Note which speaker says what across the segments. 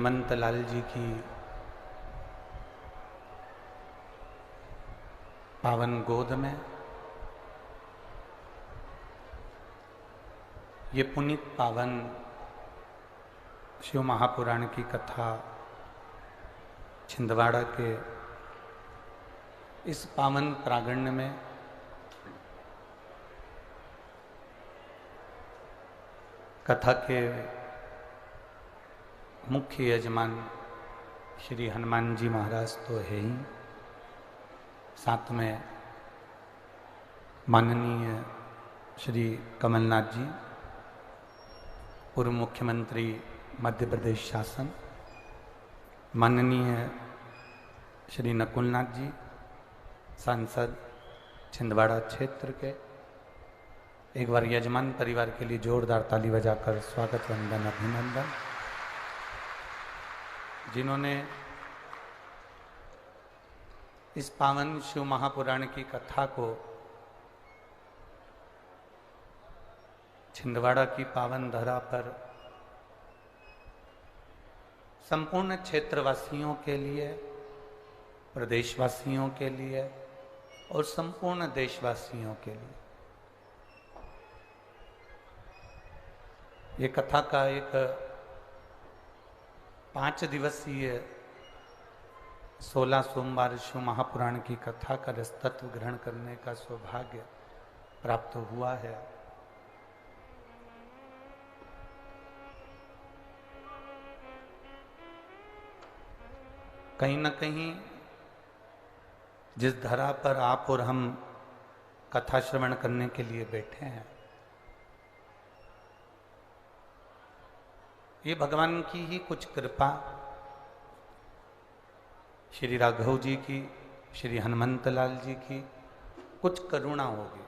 Speaker 1: हनुमंत लाल जी की पावन गोद में ये पुनीत पावन शिव महापुराण की कथा छिंदवाड़ा के इस पावन प्रांगण में कथा के मुख्य यजमान श्री हनुमान जी महाराज तो है ही, साथ में माननीय श्री कमलनाथ जी, पूर्व मुख्यमंत्री मध्य प्रदेश शासन, माननीय श्री नकुलनाथ जी, सांसद छिंदवाड़ा क्षेत्र के। एक बार यजमान परिवार के लिए जोरदार ताली बजाकर स्वागत वंदन अभिनंदन। जिन्होंने इस पावन शिव महापुराण की कथा को छिंदवाड़ा की पावन धरा पर संपूर्ण क्षेत्रवासियों के लिए, प्रदेशवासियों के लिए और संपूर्ण देशवासियों के लिए ये कथा का एक 5 दिवसीय 16 सोमवार शिव महापुराण की कथा का रसतत्व ग्रहण करने का सौभाग्य प्राप्त हुआ है। कहीं न कहीं जिस धरा पर आप और हम कथा श्रवण करने के लिए बैठे हैं, ये भगवान की ही कुछ कृपा, श्री राघव जी की, श्री हनुमंत लाल जी की कुछ करुणा होगी।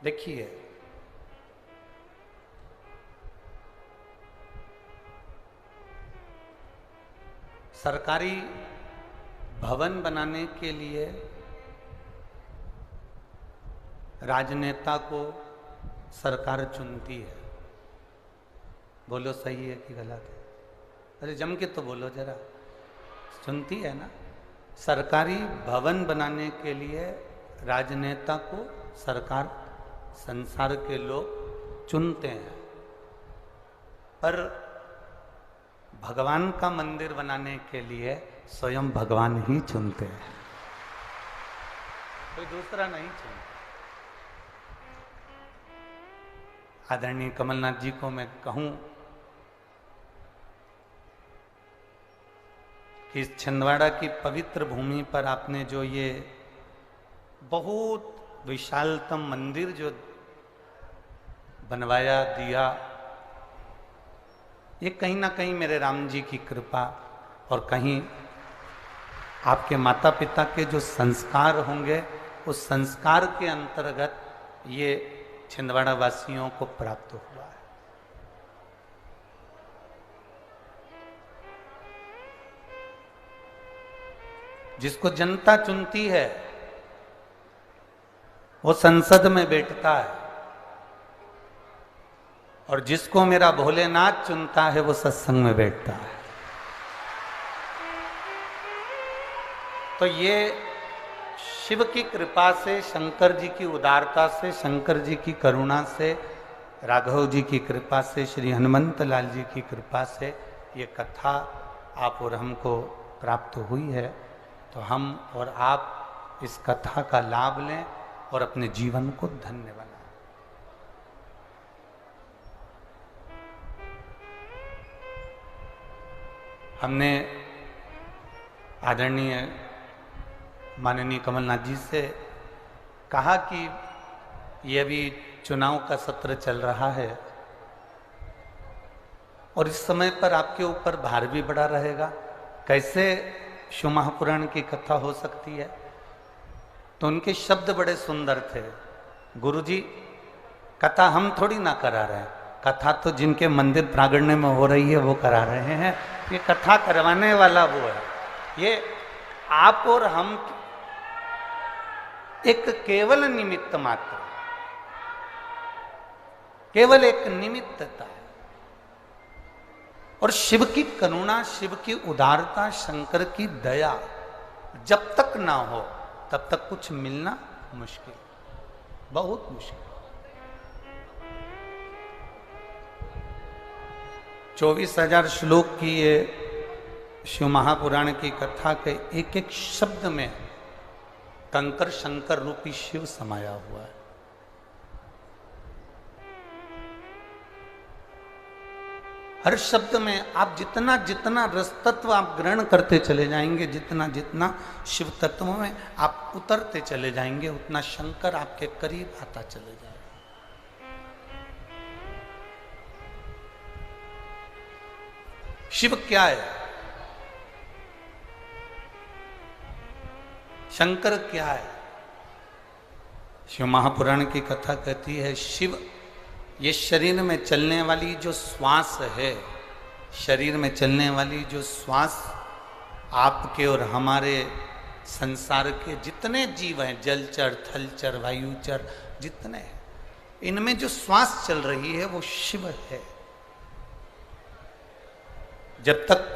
Speaker 1: देखिए, सरकारी भवन बनाने के लिए राजनेता को सरकार चुनती है। बोलो सही है कि गलत है? अरे जम के तो बोलो जरा। चुनती है ना? सरकारी भवन बनाने के लिए राजनेता को सरकार, संसार के लोग चुनते हैं, पर भगवान का मंदिर बनाने के लिए स्वयं भगवान ही चुनते हैं, कोई दूसरा नहीं चुनता। आदरणीय कमलनाथ जी को मैं कहूं कि इस छिंदवाड़ा की पवित्र भूमि पर आपने जो ये बहुत विशालतम मंदिर जो बनवाया दिया, ये कहीं ना कहीं मेरे राम जी की कृपा और कहीं आपके माता पिता के जो संस्कार होंगे, उस संस्कार के अंतर्गत ये छिंदवाड़ा वासियों को प्राप्त हुआ है। जिसको जनता चुनती है वो संसद में बैठता है, और जिसको मेरा भोलेनाथ चुनता है वो सत्संग में बैठता है। तो ये शिव की कृपा से, शंकर जी की उदारता से, शंकर जी की करुणा से, राघव जी की कृपा से, श्री हनुमंत लाल जी की कृपा से ये कथा आप और हमको प्राप्त हुई है। तो हम और आप इस कथा का लाभ लें और अपने जीवन को धन्य बनाएं। हमने आदरणीय माननीय कमलनाथ जी से कहा कि ये अभी चुनाव का सत्र चल रहा है और इस समय पर आपके ऊपर भार भी बड़ा रहेगा, कैसे शिव महापुराण की कथा हो सकती है। तो उनके शब्द बड़े सुंदर थे। गुरुजी, कथा हम थोड़ी ना करा रहे हैं, कथा तो जिनके मंदिर प्रांगण में हो रही है वो करा रहे हैं। ये कथा करवाने वाला वो है। ये आप और हम एक केवल निमित्त मात्र, केवल एक निमित्तता है। और शिव की करुणा, शिव की उदारता, शंकर की दया जब तक ना हो तब तक कुछ मिलना मुश्किल, बहुत मुश्किल। 24,000 श्लोक की ये शिव महापुराण की कथा के एक एक शब्द में कंकर शंकर रूपी शिव समाया हुआ है। हर शब्द में आप जितना जितना रस तत्व आप ग्रहण करते चले जाएंगे, जितना जितना शिव तत्व में आप उतरते चले जाएंगे, उतना शंकर आपके करीब आता चले जाएगा। शिव क्या है, शंकर क्या है? शिव महापुराण की कथा कहती है शिव ये शरीर में चलने वाली जो श्वास है, शरीर में चलने वाली जो श्वास आपके और हमारे संसार के जितने जीव हैं, जलचर, थलचर, वायुचर, जितने हैं, इनमें जो श्वास चल रही है वो शिव है। जब तक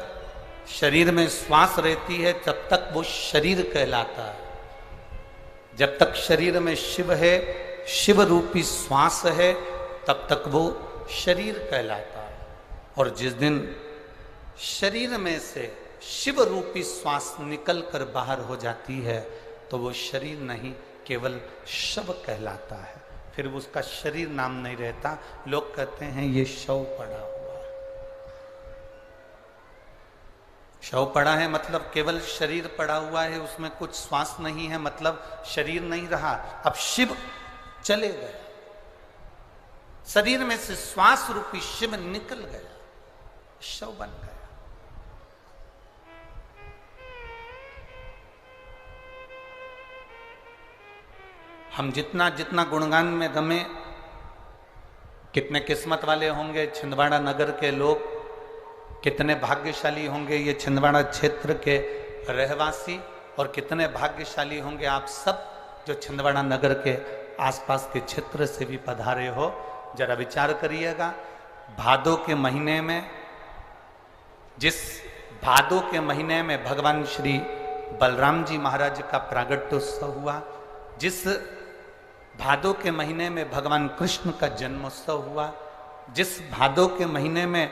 Speaker 1: शरीर में श्वास रहती है तब तक वो शरीर कहलाता है। जब तक शरीर में शिव है, शिव रूपी श्वास है, तब तक वो शरीर कहलाता है। और जिस दिन शरीर में से शिव रूपी श्वास निकल कर बाहर हो जाती है तो वो शरीर नहीं, केवल शव कहलाता है। फिर उसका शरीर नाम नहीं रहता। लोग कहते हैं ये शव पड़ा हुआ है। शव पड़ा है मतलब केवल शरीर पड़ा हुआ है, उसमें कुछ श्वास नहीं है, मतलब शरीर नहीं रहा। अब शिव चले गए, शरीर में से श्वास रूपी शिव निकल गया, शव बन गया। हम जितना जितना गुणगान में रमे, कितने किस्मत वाले होंगे छिंदवाड़ा नगर के लोग, कितने भाग्यशाली होंगे ये छिंदवाड़ा क्षेत्र के रहवासी, और कितने भाग्यशाली होंगे आप सब जो छिंदवाड़ा नगर के आसपास के क्षेत्र से भी पधारे हो। जरा विचार करिएगा, भादों के महीने में, जिस भादों के महीने में भगवान श्री बलराम जी महाराज का प्रागट्योत्सव हुआ, जिस भादों के महीने में भगवान कृष्ण का जन्मोत्सव हुआ, जिस भादों के महीने में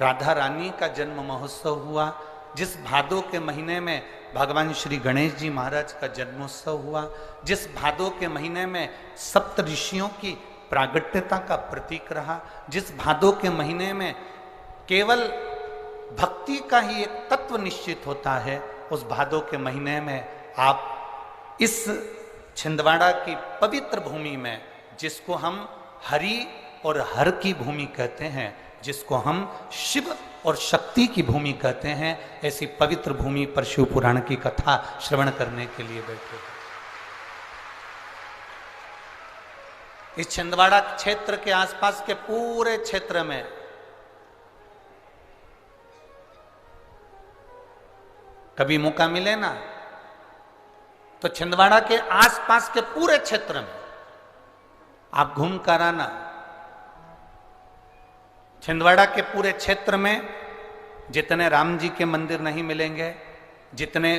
Speaker 1: राधा रानी का जन्म महोत्सव हुआ, जिस भादों के महीने में भगवान श्री गणेश जी महाराज का जन्मोत्सव हुआ, जिस भादों के महीने में सप्त ऋषियों की प्रागट्यता का प्रतीक रहा, जिस भादों के महीने में केवल भक्ति का ही एक तत्व निश्चित होता है, उस भादों के महीने में आप इस छिंदवाड़ा की पवित्र भूमि में, जिसको हम हरि और हर की भूमि कहते हैं, जिसको हम शिव और शक्ति की भूमि कहते हैं, ऐसी पवित्र भूमि पर शिव पुराण की कथा श्रवण करने के लिए बैठे हैं। इस छिंदवाड़ा क्षेत्र के आसपास के पूरे क्षेत्र में कभी मौका मिले ना तो छिंदवाड़ा के आसपास के पूरे क्षेत्र में आप घूम कर आना। छिंदवाड़ा के पूरे क्षेत्र में जितने राम जी के मंदिर नहीं मिलेंगे, जितने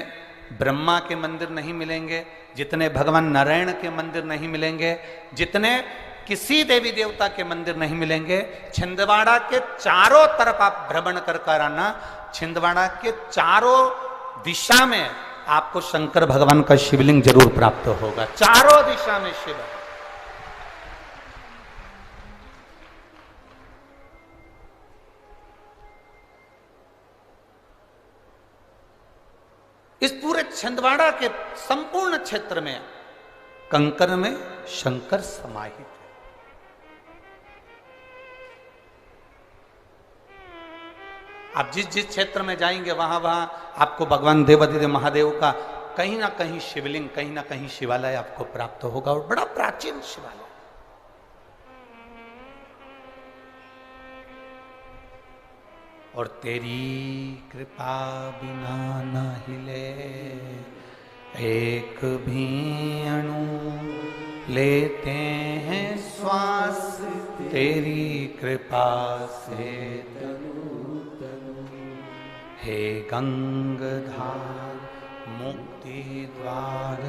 Speaker 1: ब्रह्मा के मंदिर नहीं मिलेंगे, जितने भगवान नारायण के मंदिर नहीं मिलेंगे, जितने किसी देवी देवता के मंदिर नहीं मिलेंगे, छिंदवाड़ा के चारों तरफ आप भ्रमण कर आना। छिंदवाड़ा के चारों दिशा में आपको शंकर भगवान का शिवलिंग जरूर प्राप्त होगा। चारों दिशा में शिव है। इस पूरे छिंदवाड़ा के संपूर्ण क्षेत्र में कंकर में शंकर समाहित है। आप जिस जिस क्षेत्र में जाएंगे वहां वहां आपको भगवान देवाधिदेव महादेव का कहीं ना कहीं शिवलिंग, कहीं ना कहीं शिवालय आपको प्राप्त होगा, और बड़ा प्राचीन शिवालय। और तेरी कृपा बिना न हिले एक भी अणु, लेते हैं श्वास तेरी कृपा से तनु तनु। हे गंगधार मुक्ति द्वार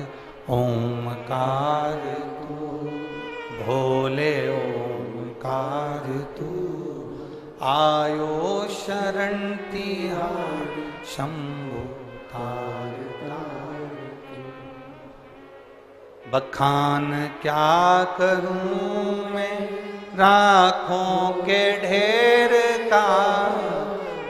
Speaker 1: ओमकार तू, भोले ओमकार तू, आयो शरण तिहार शंभु तार तार। बखान क्या करूं मैं राखों के ढेर का,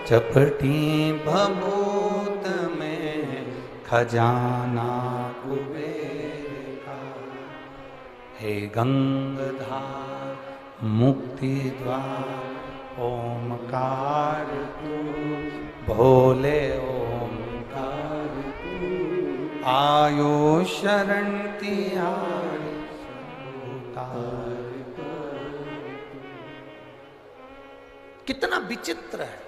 Speaker 1: चपटी भभूत में खजाना कुबेर का। हे गंगधार मुक्ति द्वार ओमकार तू, भोले ओमकार तू, आयो शरण तिहार तार। कितना विचित्र है।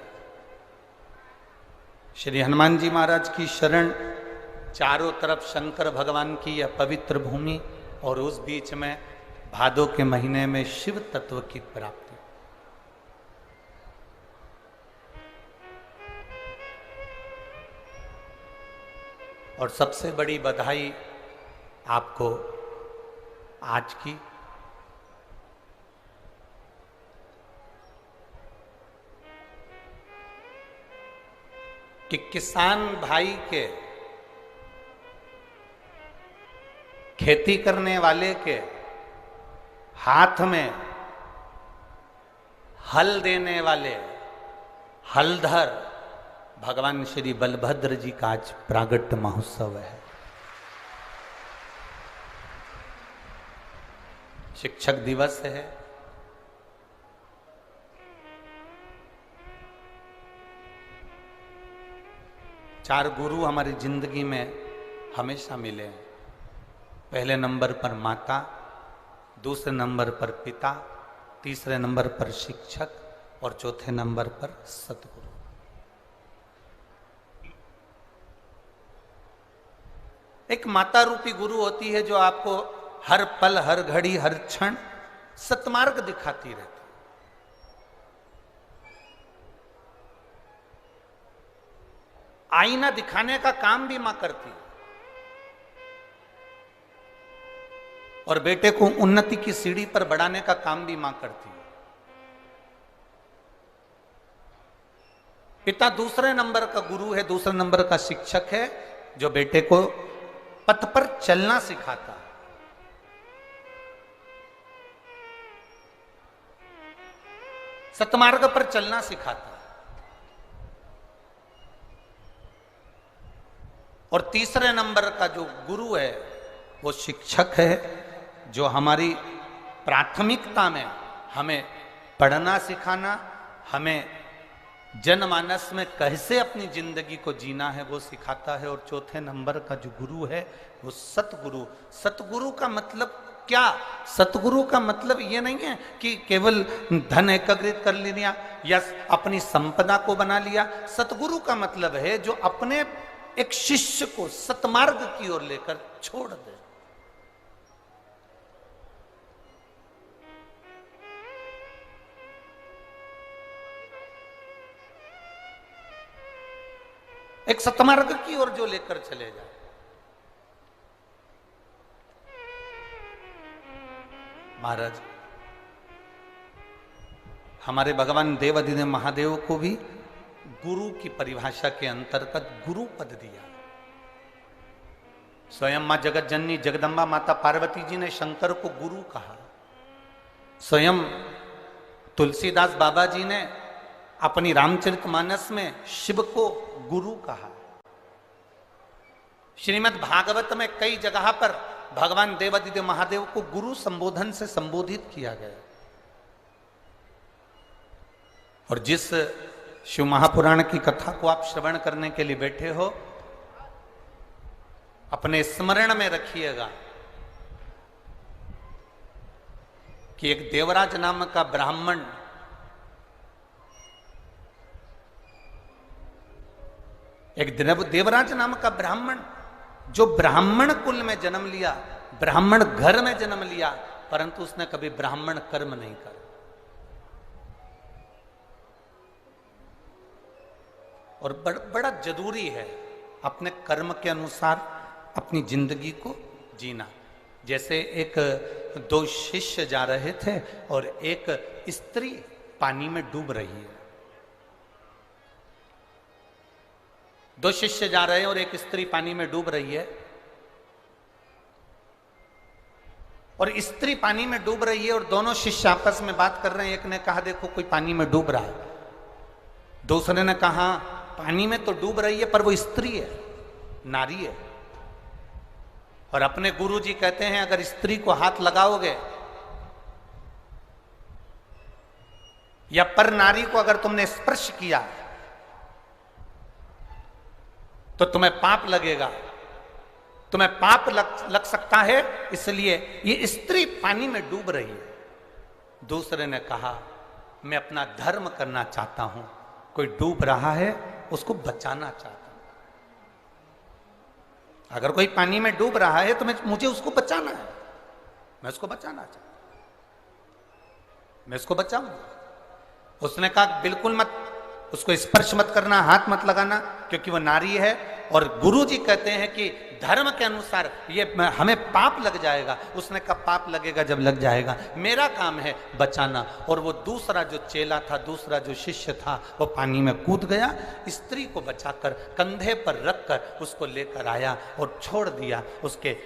Speaker 1: श्री हनुमान जी महाराज की शरण, चारों तरफ शंकर भगवान की यह पवित्र भूमि, और उस बीच में भादों के महीने में शिव तत्व की प्राप्ति। और सबसे बड़ी बधाई आपको आज की, कि किसान भाई के, खेती करने वाले के हाथ में हल देने वाले हलधर भगवान श्री बलभद्र जी का आज प्रागट्य महोत्सव है। शिक्षक दिवस है। चार गुरु हमारी जिंदगी में हमेशा मिले हैं। पहले नंबर पर माता, दूसरे नंबर पर पिता, तीसरे नंबर पर शिक्षक और चौथे नंबर पर सतगुरु। एक माता रूपी गुरु होती है जो आपको हर पल, हर घड़ी, हर क्षण सत्मार्ग दिखाती रहती। आईना दिखाने का काम भी मां करती है और बेटे को उन्नति की सीढ़ी पर बढ़ाने का काम भी मां करती है। पिता दूसरे नंबर का गुरु है, दूसरे नंबर का शिक्षक है, जो बेटे को पथ पर चलना सिखाता है। सतमार्ग पर चलना सिखाता है। और तीसरे नंबर का जो गुरु है वो शिक्षक है, जो हमारी प्राथमिकता में हमें पढ़ना सिखाना, हमें जनमानस में कैसे अपनी जिंदगी को जीना है वो सिखाता है। और चौथे नंबर का जो गुरु है वो सतगुरु। सतगुरु का मतलब क्या? सतगुरु का मतलब ये नहीं है कि केवल धन एकत्रित कर लिया या अपनी संपदा को बना लिया। सतगुरु का मतलब है जो अपने एक शिष्य को सतमार्ग की ओर लेकर छोड़ दे। एक सतमार्ग की ओर जो लेकर चले जाए। महाराज, हमारे भगवान देवाधिदेव महादेव को भी गुरु की परिभाषा के अंतर्गत गुरु पद दिया। स्वयं मां जगत जननी जगदम्बा माता पार्वती जी ने शंकर को गुरु कहा। स्वयं तुलसीदास बाबा जी ने अपनी रामचरितमानस में शिव को गुरु कहा। श्रीमद् भागवत में कई जगह पर भगवान देवाधिदेव महादेव को गुरु संबोधन से संबोधित किया गया। और जिस शिव महापुराण की कथा को आप श्रवण करने के लिए बैठे हो, अपने स्मरण में रखिएगा कि एक देवराज नाम का ब्राह्मण देवराज नाम का ब्राह्मण जो ब्राह्मण कुल में जन्म लिया, ब्राह्मण घर में जन्म लिया, परंतु उसने कभी ब्राह्मण कर्म नहीं करा। और बड़ा जरूरी है अपने कर्म के अनुसार अपनी जिंदगी को जीना। जैसे एक दो शिष्य जा रहे थे और एक स्त्री पानी में डूब रही है। दो शिष्य जा रहे हैं और एक स्त्री पानी में डूब रही है, और स्त्री पानी में डूब रही है और दोनों शिष्य आपस में बात कर रहे हैं। एक ने कहा देखो कोई पानी में डूब रहा है, दूसरे ने कहा पानी में तो डूब रही है पर वो स्त्री है, नारी है। और अपने गुरुजी कहते हैं अगर स्त्री को हाथ लगाओगे या पर नारी को अगर तुमने स्पर्श किया तो तुम्हें पाप लगेगा, तुम्हें पाप लग सकता है, इसलिए ये स्त्री पानी में डूब रही है। दूसरे ने कहा मैं अपना धर्म करना चाहता हूं, कोई डूब रहा है उसको बचाना चाहता हूं। अगर कोई पानी में डूब रहा है तो मुझे उसको बचाना है, मैं उसको बचाना चाहता हूं, मैं उसको बचाऊंगा। उसने कहा बिल्कुल मत, उसको स्पर्श मत करना, हाथ मत लगाना, क्योंकि वो नारी है और गुरुजी कहते हैं कि धर्म के अनुसार ये हमें पाप लग जाएगा। उसने कहा पाप लगेगा जब लग जाएगा, मेरा काम है बचाना। और वो दूसरा जो चेला था, दूसरा जो शिष्य था, वो पानी में कूद गया, स्त्री को बचाकर कंधे पर रखकर उसको लेकर आया और छोड़ दिया। उसके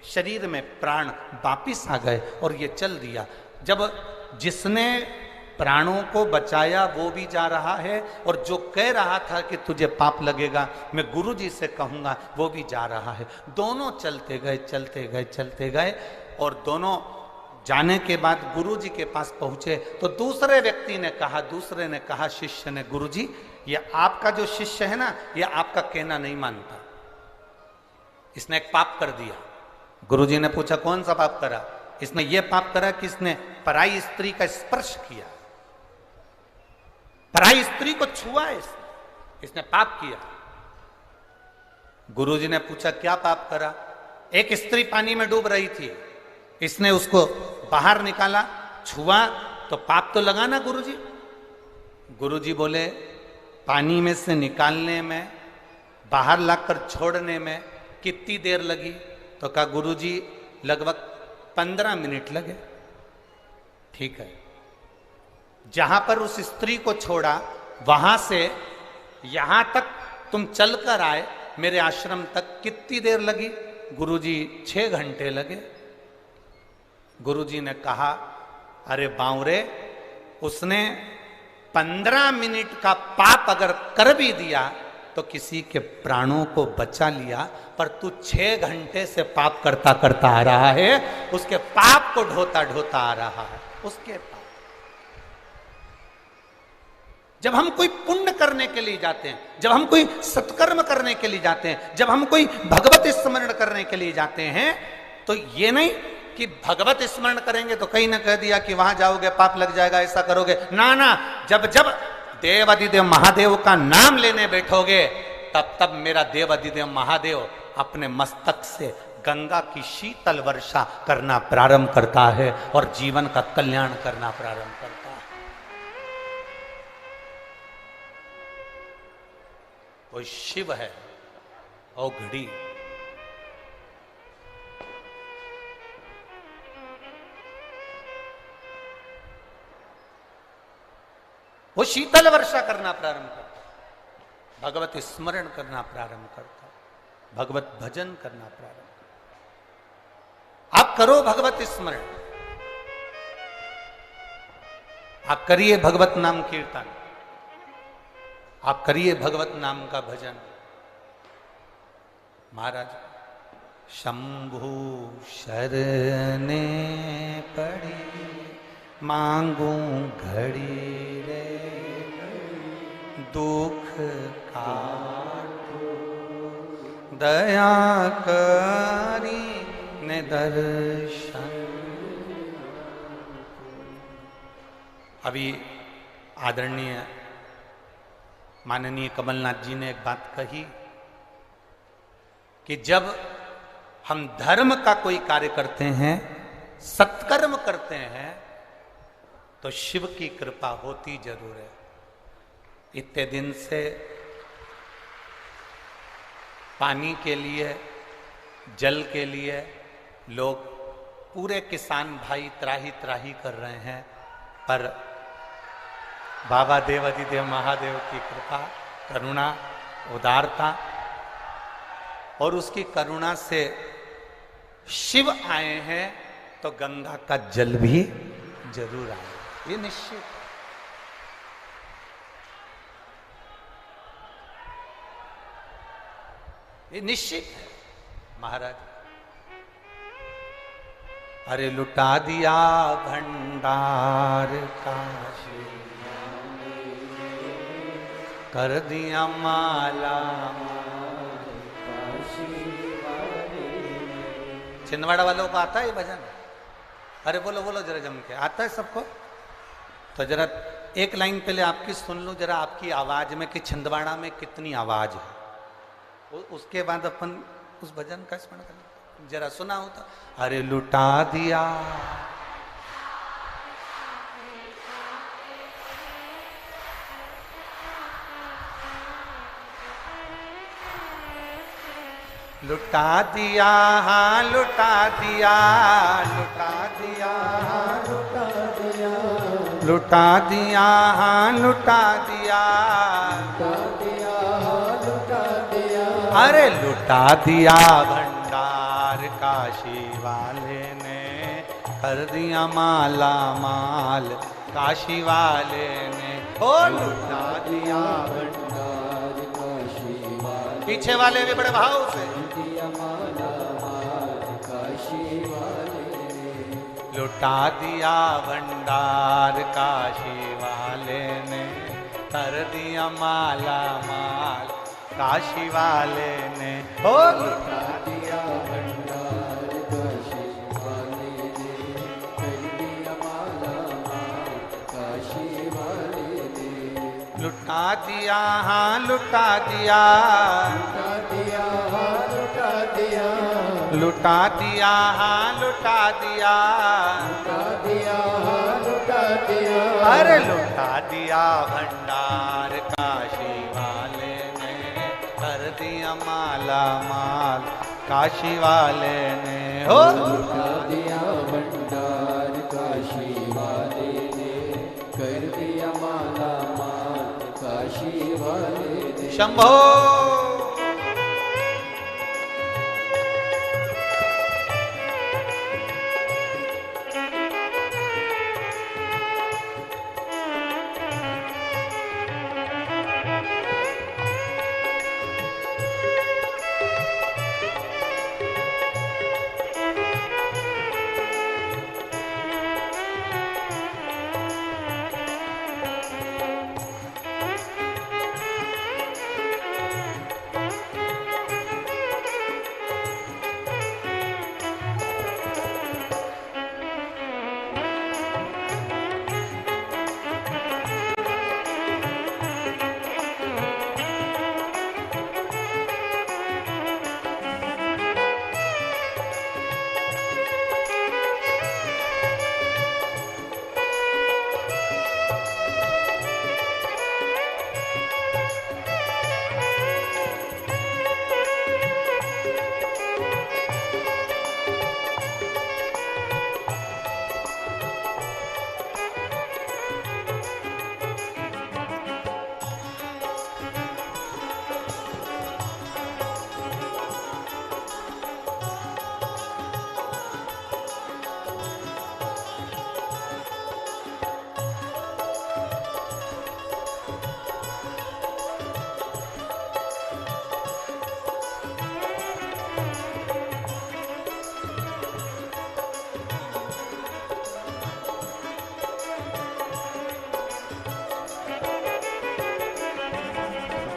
Speaker 1: शरीर में प्राण वापिस आ गए और ये चल दिया। जब जिसने प्राणों को बचाया वो भी जा रहा है और जो कह रहा था कि तुझे पाप लगेगा मैं गुरुजी से कहूंगा वो भी जा रहा है। दोनों चलते गए चलते गए चलते गए और दोनों जाने के बाद गुरुजी के पास पहुंचे तो दूसरे व्यक्ति ने कहा, दूसरे ने कहा शिष्य ने, गुरुजी ये आपका जो शिष्य है ना, ये आपका कहना नहीं मानता, इसने एक पाप कर दिया। गुरुजी ने पूछा कौन सा पाप करा? इसने ये पाप करा कि इसने पराई स्त्री का स्पर्श किया, पराई स्त्री को छुआ, इसने पाप किया। गुरुजी ने पूछा क्या पाप करा? एक स्त्री पानी में डूब रही थी, इसने उसको बाहर निकाला, छुआ तो पाप तो लगा ना गुरुजी? गुरुजी बोले पानी में से निकालने में, बाहर लाकर छोड़ने में कितनी देर लगी? तो कहा गुरुजी लगभग 15 मिनट लगे। ठीक है, जहां पर उस स्त्री को छोड़ा वहां से यहां तक तुम चलकर आए मेरे आश्रम तक, कितनी देर लगी? गुरुजी 6 घंटे लगे। गुरुजी ने कहा अरे बावरे, उसने 15 मिनट का पाप अगर कर भी दिया तो किसी के प्राणों को बचा लिया, पर तू 6 घंटे से पाप करता करता आ रहा है, उसके पाप को ढोता ढोता आ रहा है, उसके पाप। जब हम कोई पुण्य करने के लिए जाते हैं, जब हम कोई सत्कर्म करने के लिए जाते हैं, जब हम कोई भगवत स्मरण करने के लिए जाते हैं, तो ये नहीं कि भगवत स्मरण करेंगे तो कहीं ना कह दिया कि वहां जाओगे पाप लग जाएगा, ऐसा करोगे ना ना। जब जब देव अधिदेव महादेव का नाम लेने बैठोगे तब तब मेरा देव अधिदेव महादेव अपने मस्तक से गंगा की शीतल वर्षा करना प्रारंभ करता है और जीवन का कल्याण करना प्रारंभ करता है। वो शिव है औघड़ी। वो शीतल वर्षा करना प्रारंभ करता है, भगवत स्मरण करना प्रारंभ करता है, भगवत भजन करना प्रारंभ करता है। आप करो भगवत स्मरण, आप करिए भगवत नाम कीर्तन, आप करिए भगवत नाम का भजन। महाराज शंभु शरणे पड़ी मांगू घड़ी रे, दुख काटो दया करी ने दर्शन। अभी आदरणीय माननीय कमलनाथ जी ने एक बात कही कि जब हम धर्म का कोई कार्य करते हैं, सत्कर्म करते हैं, तो शिव की कृपा होती जरूर है। इतने दिन से पानी के लिए, जल के लिए लोग पूरे किसान भाई त्राही त्राही कर रहे हैं, पर बाबा देवाधिदेव महादेव की कृपा, करुणा, उदारता और उसकी करुणा से शिव आए हैं तो गंगा का जल भी जरूर आएगा, ये निश्चित है। ये निश्चित है महाराज। अरे लुटा दिया भंडार काशी, कर दिया माला छिंदवाड़ा वालों को आता है ये भजन? अरे बोलो बोलो जरा जम के, आता है सबको? तो जरा एक लाइन पहले आपकी सुन लो जरा, आपकी आवाज में कि छिंदवाड़ा में कितनी आवाज है, उसके बाद अपन उस भजन का स्मरण कर जरा सुना होता। अरे लुटा दिया लुटा दिया, हाँ लुटा दिया, लुटा दिया, लुटा दिया, लुटा दिया, हाँ लुटा दिया, लुटा दिया, अरे लुटा दिया भंडार काशी वाले ने, कर दिया माला माल काशी वाले ने, ओ लुटा दिया भंडार काशी वाले, पीछे वाले भी बड़े भाव से, लुटा दिया भंडार काशी वाले ने, कर दिया माला माल काशी वाले ने, ओ लुटा दिया भंडार काशी वाले ने, कर दिया माला माल काशी वाले ने, लुटा दिया, हाँ लुटा दिया, लुटा दिया, हाँ लुटा दिया, लुटा दिया, हाँ लुटा दिया, लुटा दिया, हाँ लुटा दिया, अरे लुटा दिया भंडार काशी वाले ने, कर दिया माला माल काशी वाले ने, हो लुटा दिया भंडार काशी वाले ने, कर दिया माला माल काशी वाले ने। शंभो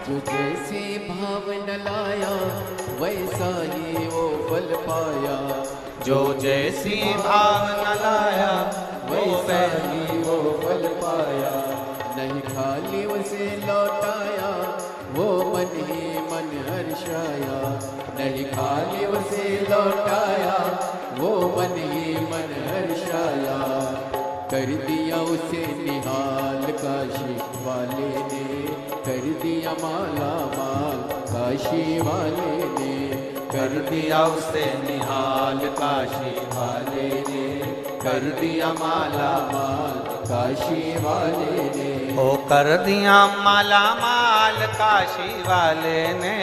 Speaker 2: जो जैसे भाव न लाया वैसा ही वो फल पाया,
Speaker 1: जो जैसी भाव न लाया
Speaker 2: वैसा ही वो फल पाया, नहीं खाली उसे लौटाया वो मन ही मन हर्षाया, नहीं खाली उसे लौटाया वो मन ही मन हर्षाया, कर दिया उसे निहाल काशी वाले ने, कर दिया माला माल काशी वाले ने,
Speaker 1: कर दिया उसे निहाल काशी वाले ने, कर दिया माला
Speaker 2: माल काशी वाले ने,
Speaker 1: ओ कर दिया माला माल काशी वाले ने,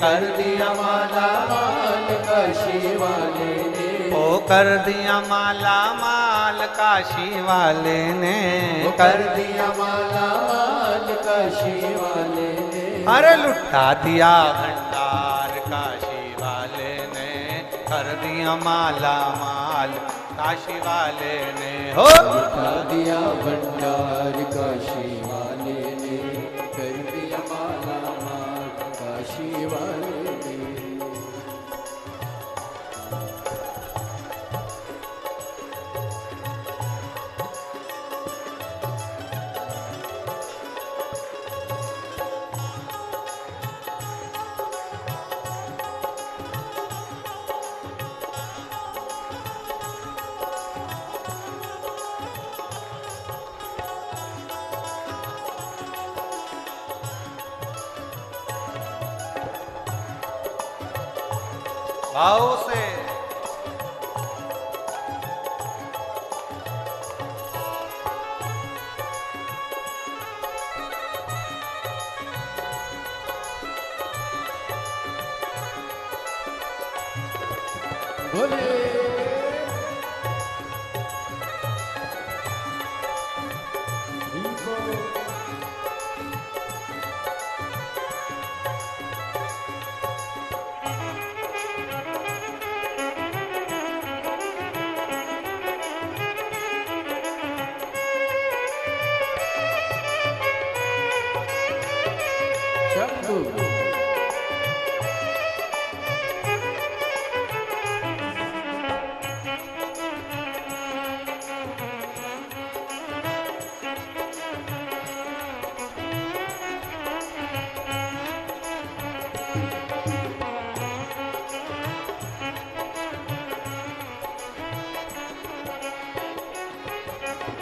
Speaker 1: कर दिया माला
Speaker 2: माल काशी वाले ने,
Speaker 1: ओ कर दिया माला माल काशी वाले ने, कर
Speaker 2: दिया माला माल काशी वाले ने,
Speaker 1: अरे लुटा दिया भंडार काशी वाले ने, कर दिया माला माल काशी वाले ने, हो
Speaker 2: लुटा दिया भंडार काशी वाले ने, कर दिया माला माल काशी वाले ने।
Speaker 1: भाव से
Speaker 2: बोले शंभू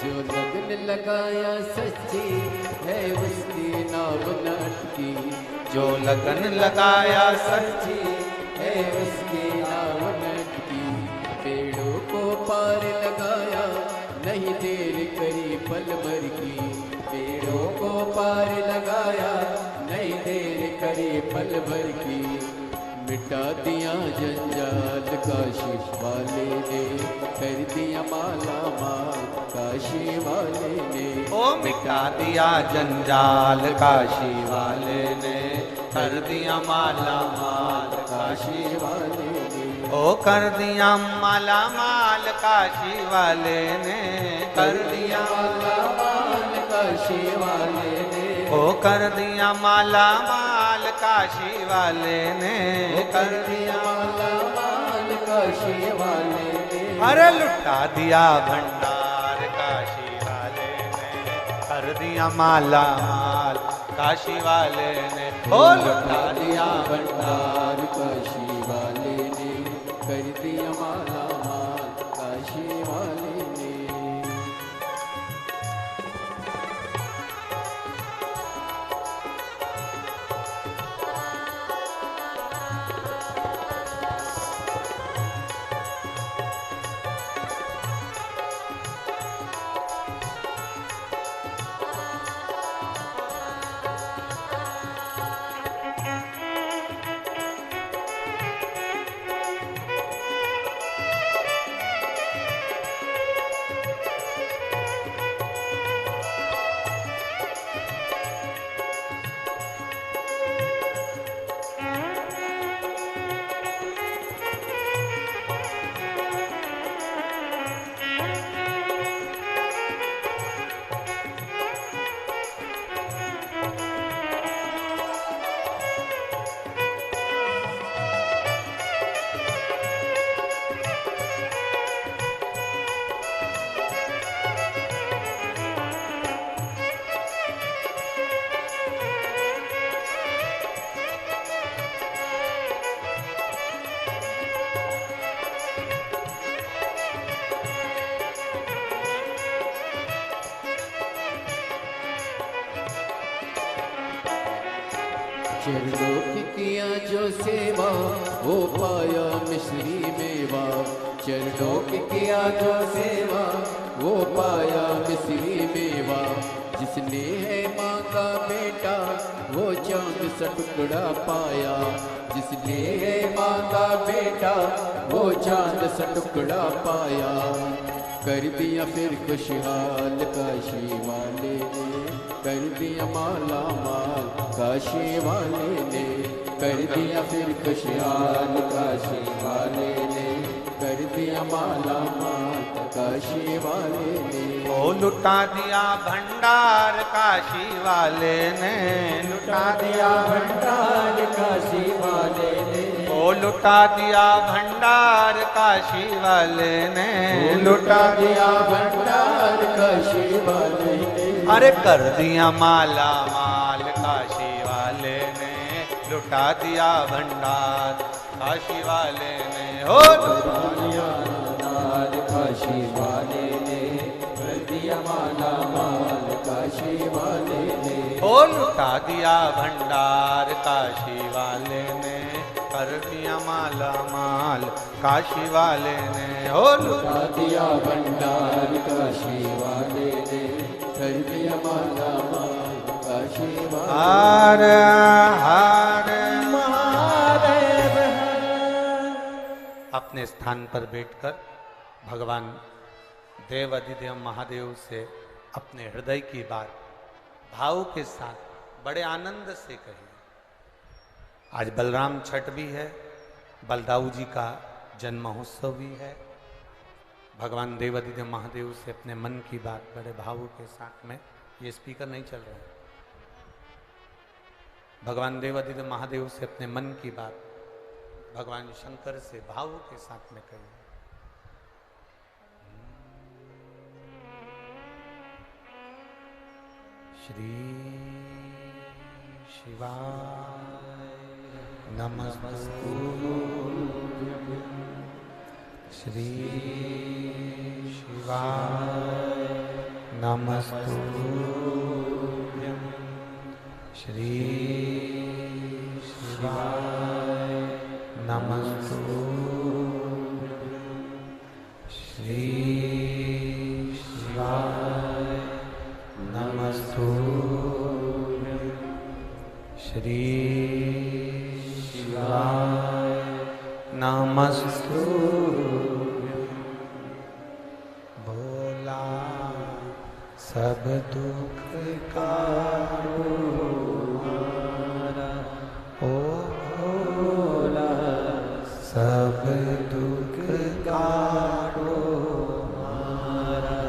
Speaker 2: जो लगन लगाया सच्ची है उसकी नाव न अटकी,
Speaker 1: जो लगन लगाया
Speaker 2: सच्ची है उसकी नाव न अटकी, पेड़ों को पार लगाया नहीं देर करी पल भर की, पेड़ों को पार लगाया नहीं देर करी पल भर की, मिटा दिया जंजाल काशी वाले ने, कर दिया माला माल काशी वाले ने,
Speaker 1: ओ मिटा दिया जंजाल काशी वाले ने, कर दिया माला माल काशी
Speaker 2: वाले ने,
Speaker 1: ओ कर दिया माला माल काशी वाले ने, कर दिया
Speaker 2: माला माल काशी वाले ने,
Speaker 1: ओ कर दिया माला माल काशी वाले ने, कर दिया
Speaker 2: माला माल काशी वाले ने,
Speaker 1: अरे लुटा दिया भंडार काशी वाले ने, कर दिया माला माल काशी वाले ने, ओ लुटा दिया
Speaker 2: भंडार काशी वाले ने, कर दिया माला माल काशी वाले ने। चरणों की किया जो सेवा वो पाया मिश्री मेवा। चरणों की किया जो सेवा वो पाया मिश्री मेवा। जिसने है मांगा बेटा वो चांद सा टुकड़ा पाया। जिसने है मांगा बेटा वो चांद सा टुकड़ा पाया। कर दिया फिर खुशहाल काशी वाले ने, कर दिया माला माल काशी वाले ने। कर दिया फिर खुशहाल काशी वाले ने, कर दिया माला माल काशी वाले ने।
Speaker 1: ओ लुटा दिया भंडार काशी वाले ने, लुटा दिया
Speaker 2: भंडार काशी वाले ने।
Speaker 1: ओ लुटा दिया भंडार काशी वाले ने,
Speaker 2: लुटा दिया भंडार काशी वाले ने।
Speaker 1: अरे कर दिया माला माल काशी वाले ने, लुटा दिया भंडार काशी वाले ने। हो
Speaker 2: लुटा दिया भंडार काशी वाले ने, कर दिया माला माल काशी वाले ने।
Speaker 1: ओ लुटा दिया भंडार काशी वाले ने, कर दिया माला माल काशी वाले ने। ओ
Speaker 2: लुटा दिया भंडार काशी वाले ने, कर दिया माला माल काशी वाले।
Speaker 1: हार हार
Speaker 2: महादेव
Speaker 1: अपने स्थान पर बैठकर भगवान देव अधिदेव महादेव से अपने हृदय की बात भाव के साथ बड़े आनंद से कही। आज बलराम छठ भी है, बलदाऊ जी का जन्म महोत्सव भी है। भगवान देव अधिदेव महादेव से अपने मन की बात बड़े भावों के साथ में, ये स्पीकर नहीं चल रहे हैं। भगवान देव अधिदेव महादेव से अपने मन की बात भगवान शंकर से भावों के साथ में कही। श्री शिवाय नमस्तुभ्यं, श्री शिवाय नमस्तुभ्यं, श्री शिवाय नमस्तुभ्यं, श्री शिवाय नमस्तुभ्यं, श्री शिवाय नमस्तुभ्यं। भोला सब दुख का हारा, ओ भोला सब दुख काटो मारा।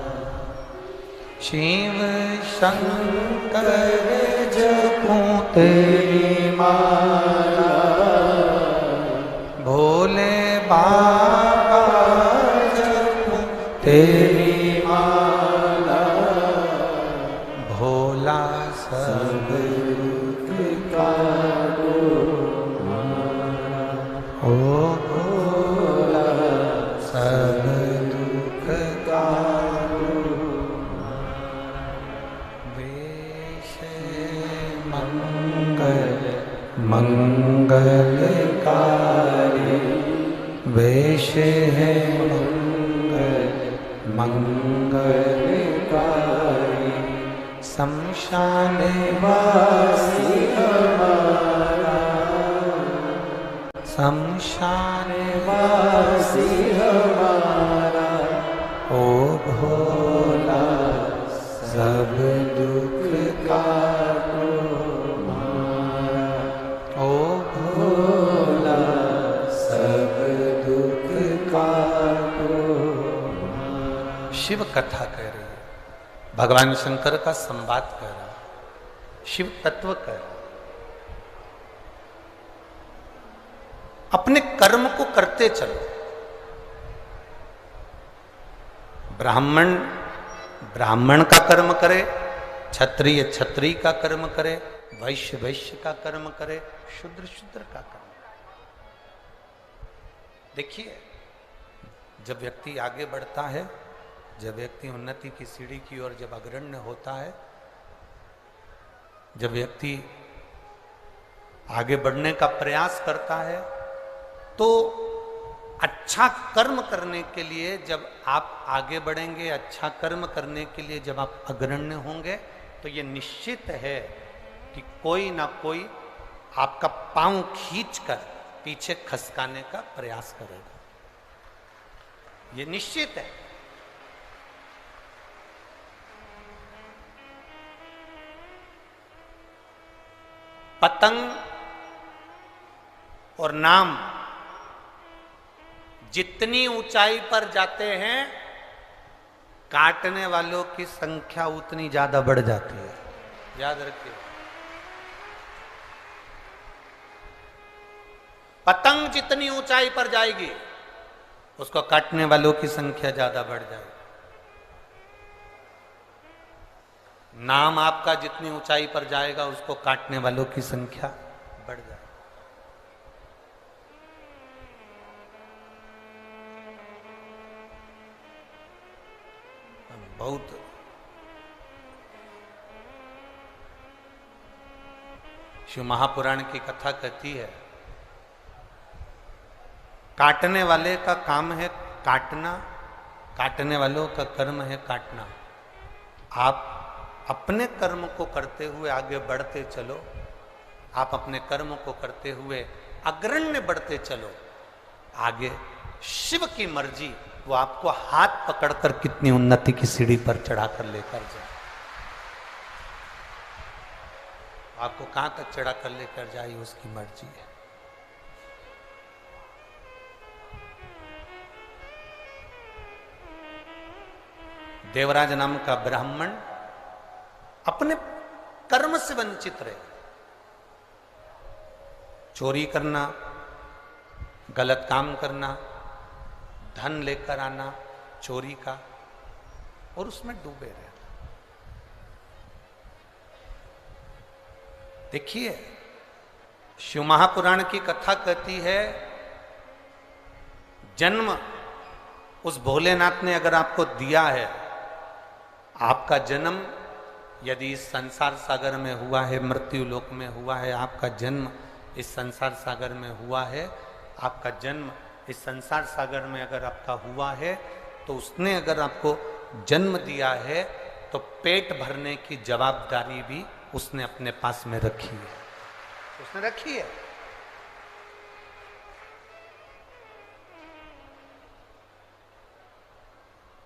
Speaker 1: शिव शंकर जपूं तेरी माला, भोले बाबा जपूं तेरी माला। भोला सब दुख काटो मारा, ओ भोला सब दुख काटो मारा। वेश मंगल मंगलकारी, वेश है मंगल मंगलकारी। शमशान वासी हमारा, शमशान वासी हमारा। ओ भोला सब दुख काटो मारा, ओ भोला सब दुख काटो मारा। शिव कथा कह रही है, भगवान शंकर का संवाद कह रहा है, शिव तत्व कह रहा है। अपने कर्म को करते चलो। ब्राह्मण ब्राह्मण का कर्म करे, क्षत्रिय क्षत्रिय का कर्म करे, वैश्य वैश्य का कर्म करे, शूद्र शूद्र का कर्म करे। देखिए, जब व्यक्ति आगे बढ़ता है, जब व्यक्ति उन्नति की सीढ़ी की ओर जब अग्रण्य होता है, जब व्यक्ति आगे बढ़ने का प्रयास करता है, तो अच्छा कर्म करने के लिए जब आप आगे बढ़ेंगे, अच्छा कर्म करने के लिए जब आप अग्रण्य होंगे, तो ये निश्चित है कि कोई ना कोई आपका पांव खींचकर पीछे खसकाने का प्रयास करेगा। ये निश्चित है। पतंग और नाम जितनी ऊंचाई पर जाते हैं, काटने वालों की संख्या उतनी ज्यादा बढ़ जाती है। याद रखिए, पतंग जितनी ऊंचाई पर जाएगी, उसको काटने वालों की संख्या ज्यादा बढ़ जाएगी। नाम आपका जितनी ऊंचाई पर जाएगा, उसको काटने वालों की संख्या बढ़ जाएगी। बहुत शिव महापुराण की कथा कहती है, काटने वाले का काम है काटना, काटने वालों का कर्म है काटना। आप अपने कर्म को करते हुए आगे बढ़ते चलो, आप अपने कर्म को करते हुए अग्रण्य बढ़ते चलो। आगे शिव की मर्जी, वो आपको हाथ पकड़कर कितनी उन्नति की सीढ़ी पर चढ़ाकर लेकर जाए, आपको कहां तक चढ़ाकर लेकर जाए, उसकी मर्जी है। देवराज नाम का ब्राह्मण अपने कर्म से वंचित रहे। चोरी करना, गलत काम करना, धन लेकर आना चोरी का, और उसमें डूबे रहे। देखिए, शिव महापुराण की कथा कहती है, जन्म उस भोलेनाथ ने अगर आपको दिया है, आपका जन्म यदि इस संसार सागर में हुआ है, मृत्यु लोक में हुआ है, आपका जन्म इस संसार सागर में हुआ है, आपका जन्म इस संसार सागर में अगर आपका हुआ है, तो उसने अगर आपको जन्म दिया है, तो पेट भरने की जवाबदारी भी उसने अपने पास में रखी है। उसने रखी है।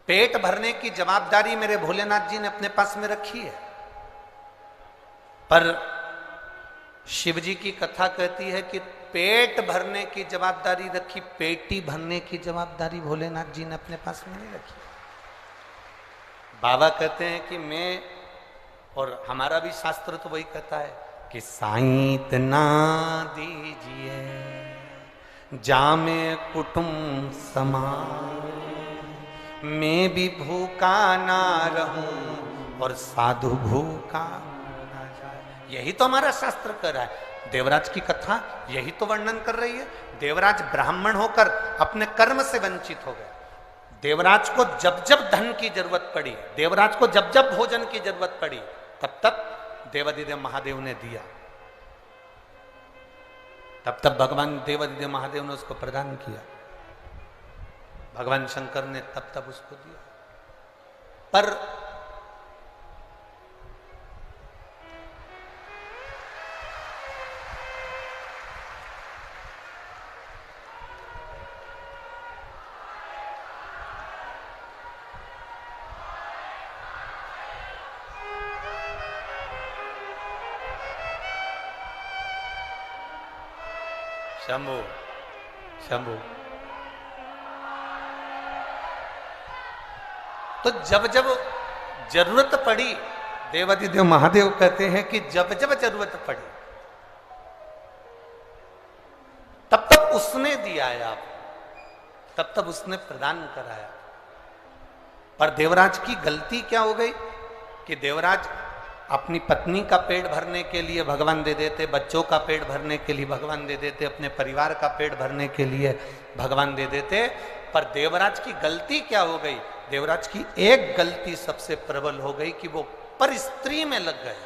Speaker 1: पेट भरने की जवाबदारी मेरे भोलेनाथ जी ने अपने पास में रखी है। पर शिव जी की कथा कहती है कि पेट भरने की जवाबदारी रखी, पेटी भरने की जवाबदारी भोलेनाथ जी ने अपने पास में नहीं रखी। बाबा कहते हैं कि मैं, और हमारा भी शास्त्र तो वही कहता है कि साईं इतना दीजिए जामे कुटुंब समान, मैं भी भूखा ना रहूं और साधु भूखा ना जाए। यही तो हमारा शास्त्र कर रहा है। देवराज की कथा यही तो वर्णन कर रही है। देवराज ब्राह्मण होकर अपने कर्म से वंचित हो गए। देवराज को जब जब धन की जरूरत पड़ी, देवराज को जब जब भोजन की जरूरत पड़ी, तब तब देवाधिदेव महादेव ने दिया। तब तब भगवान देवाधिदेव महादेव ने उसको प्रदान किया। भगवान शंकर ने तब तब उसको दिया। पर शंभु शंभु, तो जब जब जरूरत पड़ी, देवाधिदेव महादेव कहते हैं कि जब जब जरूरत पड़ी, तब तब उसने दिया है आप, तब तब उसने प्रदान कराया। पर देवराज की गलती क्या हो गई कि देवराज अपनी पत्नी का पेट भरने के लिए भगवान दे देते, बच्चों का पेट भरने के लिए भगवान दे देते, अपने परिवार का पेट भरने के लिए भगवान दे देते। पर देवराज की गलती क्या हो गई? देवराज की एक गलती सबसे प्रबल हो गई कि वो पर स्त्री में लग गए।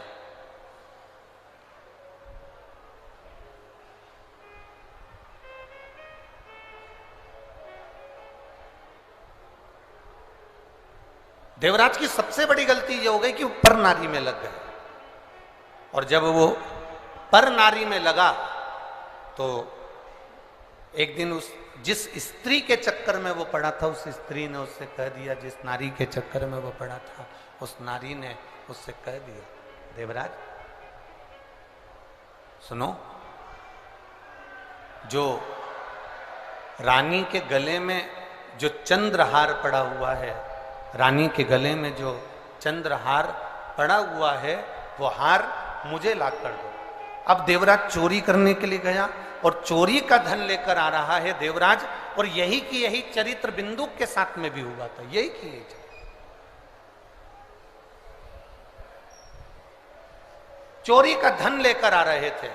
Speaker 1: देवराज की सबसे बड़ी गलती ये हो गई कि वो पर नारी में लग गए, और जब वो पर नारी में लगा तो एक दिन उस जिस स्त्री के चक्कर में वो पड़ा था, उस स्त्री ने उससे कह दिया, जिस नारी के चक्कर में वो पड़ा था उस नारी ने उससे कह दिया, देवराज सुनो, जो रानी के गले में जो चंद्रहार पड़ा हुआ है, रानी के गले में जो चंद्रहार पड़ा हुआ है, वो हार मुझे ला कर दो। अब देवराज चोरी करने के लिए गया और चोरी का धन लेकर आ रहा है देवराज, और यही की यही चरित्र बिंदु के साथ में भी हुआ था, यही की यही चोरी का धन लेकर आ रहे थे।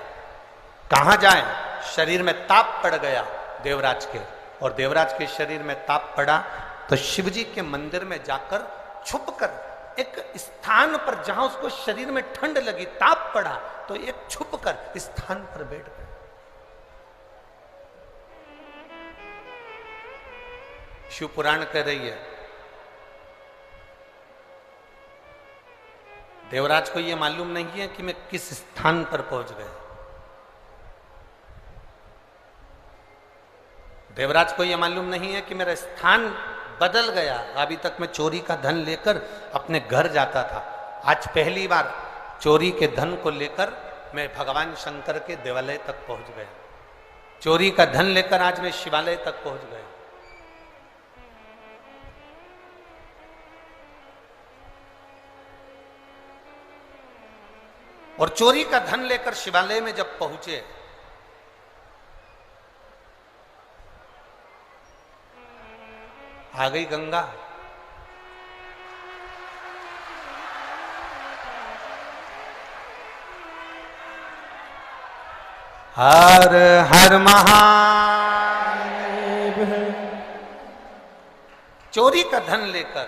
Speaker 1: कहां जाएं? शरीर में ताप पड़ गया देवराज के, और देवराज के शरीर में ताप पड़ा तो शिवजी के मंदिर में जाकर छुपकर एक स्थान पर, जहां उसको शरीर में ठंड लगी, ताप पड़ा, तो एक छुपकर स्थान पर बैठ गए। शिव पुराण कह रही है, देवराज को यह मालूम नहीं है कि मैं किस स्थान पर पहुंच गया। देवराज को यह मालूम नहीं है कि मेरा स्थान बदल गया। अभी तक मैं चोरी का धन लेकर अपने घर जाता था, आज पहली बार चोरी के धन को लेकर मैं भगवान शंकर के देवालय तक पहुंच गया। चोरी का धन लेकर आज मैं शिवालय तक पहुंच गया। और चोरी का धन लेकर शिवालय में जब पहुंचे, आ गई गंगा। हर हर महादेव। चोरी का धन लेकर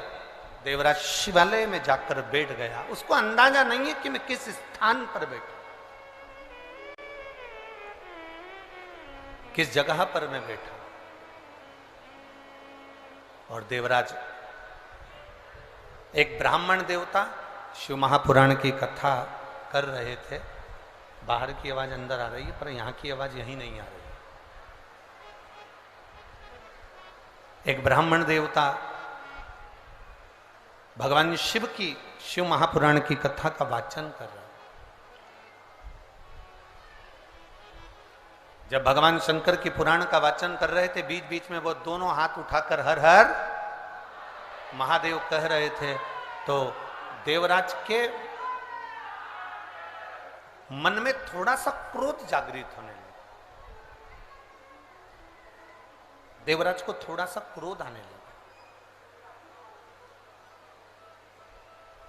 Speaker 1: देवराज शिवालय में जाकर बैठ गया। उसको अंदाजा नहीं है कि मैं किस स्थान पर बैठा, किस जगह पर मैं बैठा। और देवराज, एक ब्राह्मण देवता शिव महापुराण की कथा कर रहे थे। बाहर की आवाज अंदर आ रही है, पर यहां की आवाज यहीं नहीं आ रही है। एक ब्राह्मण देवता भगवान शिव की, शिव महापुराण की कथा का वाचन कर रहा है। जब भगवान शंकर की पुराण का वाचन कर रहे थे, बीच बीच में वो दोनों हाथ उठाकर हर हर महादेव कह रहे थे, तो देवराज के मन में थोड़ा सा क्रोध जागृत होने लगा। देवराज को थोड़ा सा क्रोध आने लगा,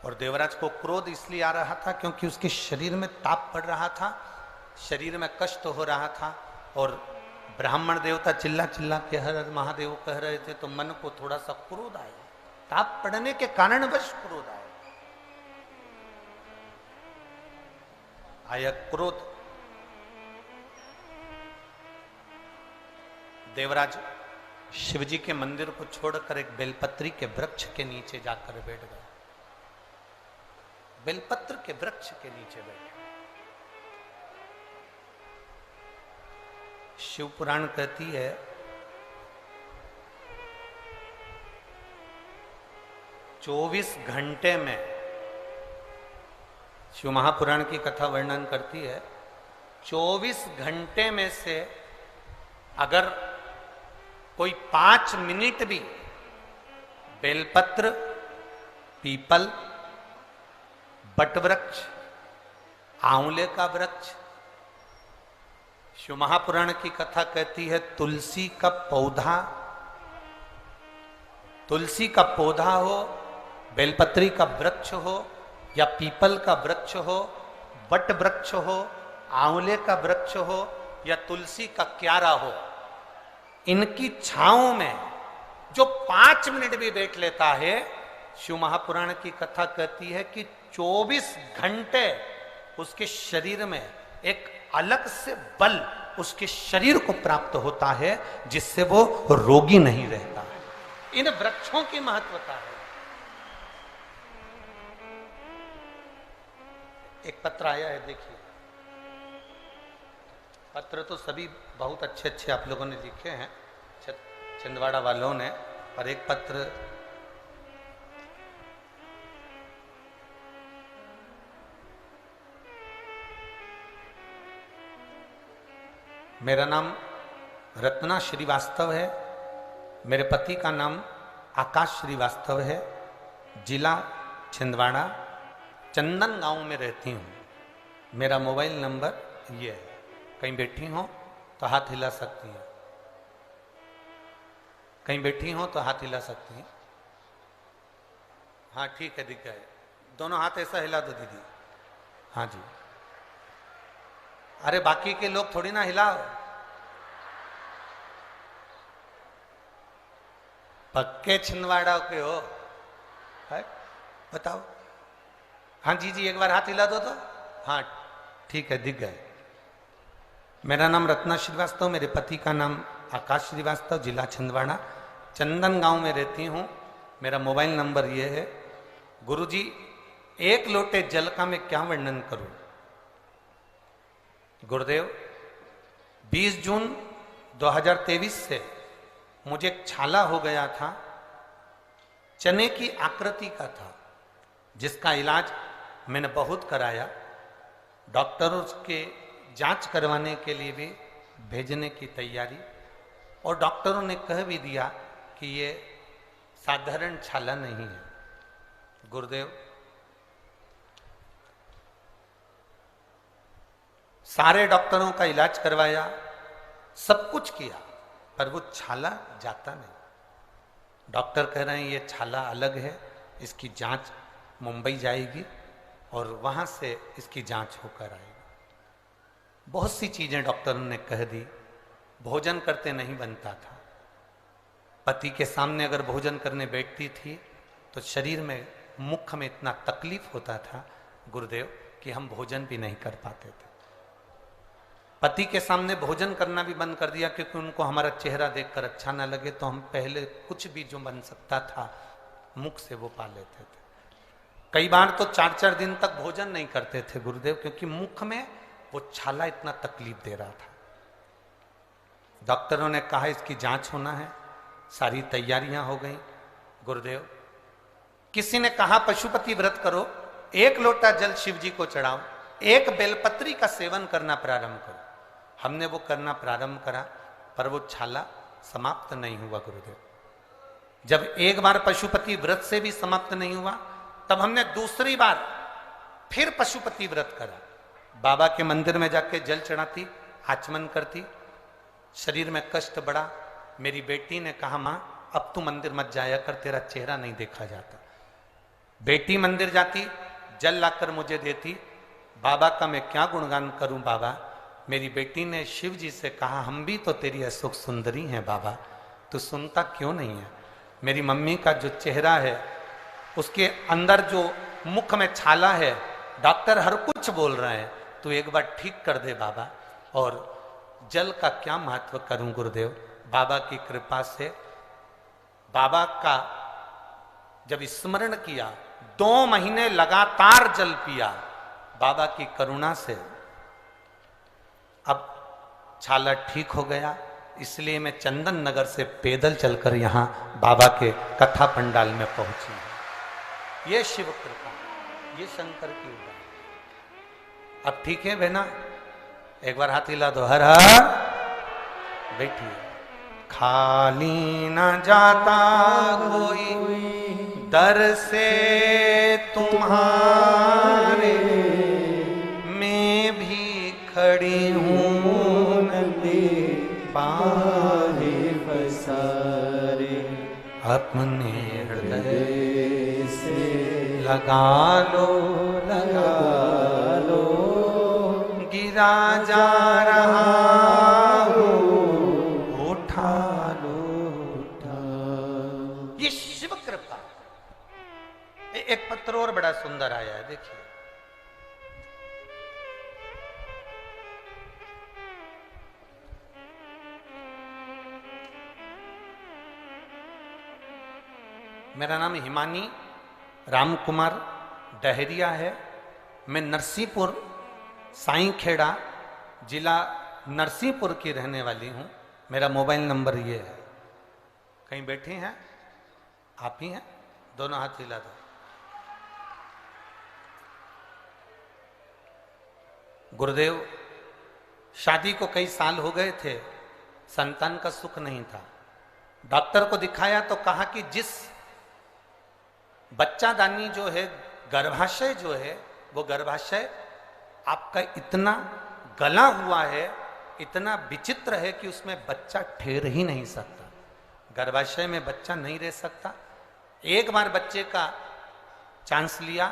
Speaker 1: और देवराज को क्रोध इसलिए आ रहा था क्योंकि उसके शरीर में ताप पड़ रहा था, शरीर में कष्ट हो रहा था, और ब्राह्मण देवता चिल्ला चिल्ला के हर हर महादेव कह रहे थे, तो मन को थोड़ा सा क्रोध आया। ताप पड़ने के कारणवश क्रोध आया। आया क्रोध। देवराज शिवजी के मंदिर को छोड़कर एक बेलपत्री के वृक्ष के नीचे जाकर बैठ गया। बेलपत्र के वृक्ष के नीचे बैठे। शिव पुराण कहती है, चौबीस घंटे में, शिव महापुराण की कथा वर्णन करती है, 24 घंटे में से अगर कोई 5 मिनट भी बेलपत्र, पीपल, बटवृक्ष, आंवले का वृक्ष, शिव महापुराण की कथा कहती है तुलसी का पौधा, तुलसी का पौधा हो, बेलपत्री का वृक्ष हो, या पीपल का वृक्ष हो, बट वृक्ष हो, आंवले का वृक्ष हो, या तुलसी का क्यारा हो, इनकी छांव में जो 5 मिनट भी बैठ लेता है, शिव महापुराण की कथा कहती है कि 24 घंटे उसके शरीर में एक अलग से बल उसके शरीर को प्राप्त होता है, जिससे वो रोगी नहीं रहता है। इन वृक्षों की महत्वता है। एक पत्र आया है, देखिए। पत्र तो सभी बहुत अच्छे अच्छे आप लोगों ने लिखे हैं, छिंदवाड़ा वालों ने, पर एक पत्र मेरा नाम रत्ना श्रीवास्तव है, मेरे पति का नाम आकाश श्रीवास्तव है, जिला छिंदवाड़ा, चंदन गांव में रहती हूँ। मेरा मोबाइल नंबर ये है। कहीं बैठी हो तो हाथ हिला सकती हैं, कहीं बैठी हो तो हाथ हिला सकती हैं। हाँ ठीक है, दिख गए। दोनों हाथ ऐसा हिला दो दीदी। हाँ जी। अरे बाकी के लोग थोड़ी ना हिलाओ। पक्के छिंदवाड़ा के हो है? बताओ। हाँ जी जी, एक बार हाथ हिला दो तो। हाँ ठीक है, दिख गए। मेरा नाम रत्ना श्रीवास्तव, मेरे पति का नाम आकाश श्रीवास्तव, जिला छिंदवाड़ा, चंदन गांव में रहती हूँ। मेरा मोबाइल नंबर ये है। गुरुजी, एक लोटे जल का मैं क्या वर्णन करूं। गुरुदेव, 20 जून 2023 से मुझे एक छाला हो गया था, चने की आकृति का था, जिसका इलाज मैंने बहुत कराया। डॉक्टरों के जांच करवाने के लिए भी भेजने की तैयारी, और डॉक्टरों ने कह भी दिया कि ये साधारण छाला नहीं है। गुरुदेव, सारे डॉक्टरों का इलाज करवाया, सब कुछ किया, पर वो छाला जाता नहीं। डॉक्टर कह रहे हैं ये छाला अलग है, इसकी जांच मुंबई जाएगी और वहां से इसकी जांच होकर आएगी। बहुत सी चीजें डॉक्टरों ने कह दी। भोजन करते नहीं बनता था। पति के सामने अगर भोजन करने बैठती थी तो शरीर में, मुख में इतना तकलीफ होता था गुरुदेव कि हम भोजन भी नहीं कर पाते थे। पति के सामने भोजन करना भी बंद कर दिया, क्योंकि उनको हमारा चेहरा देखकर अच्छा ना लगे, तो हम पहले कुछ भी जो बन सकता था मुख से वो पा लेते थे। कई बार तो 4-4 दिन तक भोजन नहीं करते थे गुरुदेव, क्योंकि मुख में वो छाला इतना तकलीफ दे रहा था। डॉक्टरों ने कहा इसकी जांच होना है, सारी तैयारियां हो गई। गुरुदेव, किसी ने कहा पशुपति व्रत करो, 1 लोटा जल शिव जी को चढ़ाओ, 1 बेलपत्री का सेवन करना प्रारंभ करो। हमने वो करना प्रारंभ करा, पर वो छाला समाप्त नहीं हुआ गुरुदेव। जब एक बार पशुपति व्रत से भी समाप्त नहीं हुआ, तब हमने दूसरी बार फिर पशुपति व्रत करा। बाबा के मंदिर में जाके जल चढ़ाती, आचमन करती, शरीर में कष्ट बढ़ा। मेरी बेटी ने कहा, मां अब तू मंदिर मत जाया कर, तेरा चेहरा नहीं देखा जाता। बेटी मंदिर जाती, जल लाकर मुझे देती। बाबा का मैं क्या गुणगान करूं बाबा। मेरी बेटी ने शिव जी से कहा, हम भी तो तेरी अशोक सुंदरी हैं बाबा, तू सुनता क्यों नहीं है। मेरी मम्मी का जो चेहरा है, उसके अंदर जो मुख में छाला है, डॉक्टर हर कुछ बोल रहे हैं, तू एक बार ठीक कर दे बाबा। और जल का क्या महत्व करूं गुरुदेव। बाबा की कृपा से, बाबा का जब स्मरण किया, 2 महीने लगातार जल पिया, बाबा की करुणा से अब छाला ठीक हो गया। इसलिए मैं चंदन नगर से पैदल चलकर यहाँ बाबा के कथा पंडाल में पहुंची हूं। ये शिव कृपा, ये शंकर की उदार। अब ठीक है बहना, एक बार हाथ हिला दो, हर हर। बैठिए। खाली न जाता कोई दर से तुम्हारे, मैं भी खड़ी हूँ नदी
Speaker 2: पाहे पसारे,
Speaker 1: अपने हृदय से लगा लो,
Speaker 2: लगा लो,
Speaker 1: गिरा जा रहा हूँ, उठा लो,
Speaker 2: उठा।
Speaker 1: ये शिव कृपा। एक पत्र और बड़ा सुंदर आया है, देखिए। मेरा नाम हिमानी राम कुमार डहरिया है। मैं नरसिंहपुर साईंखेड़ा जिला नरसिंहपुर की रहने वाली हूँ। मेरा मोबाइल नंबर ये है। कहीं बैठी हैं? आप ही हैं? दोनों हाथ हिला दो। गुरुदेव, शादी को कई साल हो गए थे, संतान का सुख नहीं था। डॉक्टर को दिखाया तो कहा कि जिस बच्चादानी जो है, गर्भाशय जो है, वो गर्भाशय आपका इतना गला हुआ है, इतना विचित्र है कि उसमें बच्चा ठहर ही नहीं सकता। गर्भाशय में बच्चा नहीं रह सकता। एक बार बच्चे का चांस लिया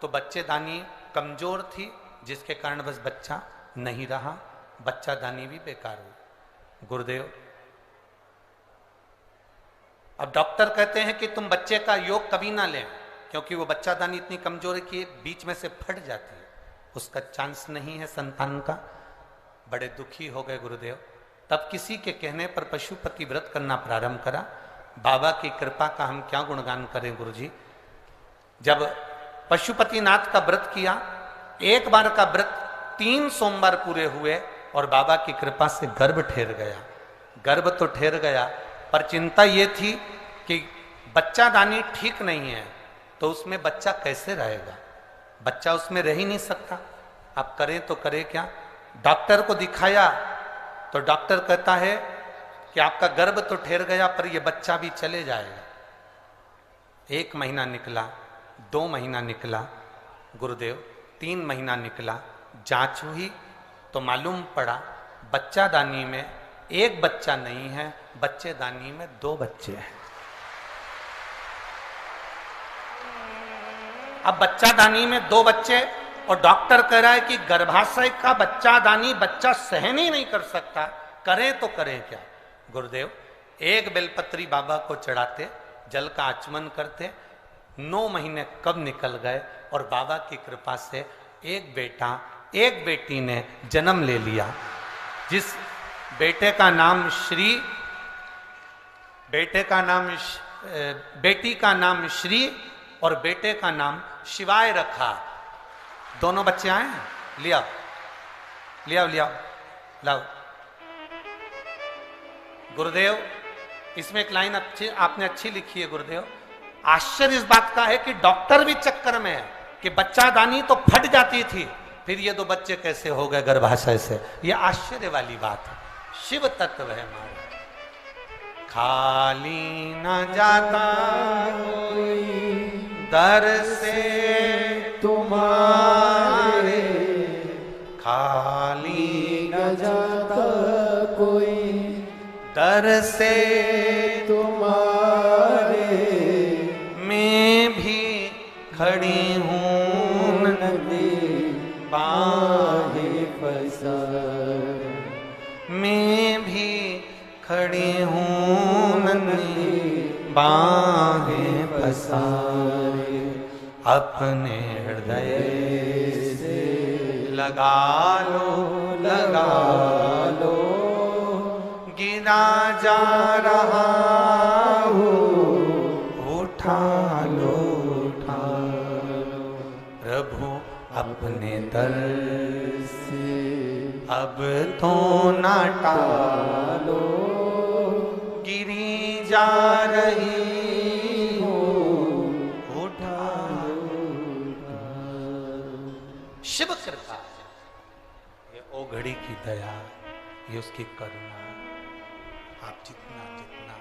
Speaker 1: तो बच्चेदानी कमजोर थी, जिसके कारण बस बच्चा नहीं रहा, बच्चादानी भी बेकार हुई। गुरुदेव, अब डॉक्टर कहते हैं कि तुम बच्चे का योग कभी ना लें, क्योंकि वो बच्चादानी इतनी कमजोर है कि बीच में से फट जाती है, उसका चांस नहीं है संतान का। बड़े दुखी हो गए गुरुदेव। तब किसी के कहने पर पशुपति व्रत करना प्रारंभ करा। बाबा की कृपा का हम क्या गुणगान करें गुरुजी। जब पशुपतिनाथ का व्रत किया, एक बार का व्रत 3 सोमवार पूरे हुए और बाबा की कृपा से गर्भ ठहर गया। गर्भ तो ठहर गया, पर चिंता ये थी कि बच्चादानी ठीक नहीं है, तो उसमें बच्चा कैसे रहेगा? बच्चा उसमें रह ही नहीं सकता। आप करें तो करें क्या? डॉक्टर को दिखाया तो डॉक्टर कहता है कि आपका गर्भ तो ठहर गया, पर यह बच्चा भी चले जाएगा। 1 महीना निकला, 2 महीना निकला गुरुदेव, 3 महीना निकला। जांच हुई तो मालूम पड़ा बच्चादानी में 1 बच्चा नहीं है, बच्चेदानी में 2 बच्चे हैं। अब बच्चादानी में 2 बच्चे, और डॉक्टर कह रहा है कि गर्भाशय का बच्चादानी बच्चा सहन ही नहीं कर सकता, करें तो करें क्या? गुरुदेव, 1 बेलपत्री बाबा को चढ़ाते, जल का आचमन करते। 9 महीने कब निकल गए और बाबा की कृपा से 1 बेटा 1 बेटी ने जन्म ले लिया। जिस बेटे का नाम बेटी का नाम श्री और बेटे का नाम शिवाय रखा। दोनों बच्चे आए हैं? लिया लाओ। गुरुदेव, इसमें एक लाइन आपने अच्छी लिखी है गुरुदेव। आश्चर्य इस बात का है कि डॉक्टर भी चक्कर में है कि बच्चादानी तो फट जाती थी, फिर ये 2 बच्चे कैसे हो गए गर्भाशय से। ये आश्चर्य वाली बात है। शिव तत्व है हमारा। खाली न जाता कोई दर से तुम्हारे, खाली
Speaker 2: न जाता कोई
Speaker 1: दर से
Speaker 2: तुम्हारे,
Speaker 1: मैं भी खड़ी हूँ
Speaker 2: नदी बाहें पसार,
Speaker 1: मैं भी खड़ी हूँ नन्ही बाहें पसारे। अपने हृदय से लगा लो, गिरा जा रहा हूँ, उठा लो। प्रभु अपने दर से अब तो ना टालो, गिरी जा रही हो, उठा लो। शिव कृपा, ये ओघड़ी की दया, ये उसकी करुणा। आप जितना जितना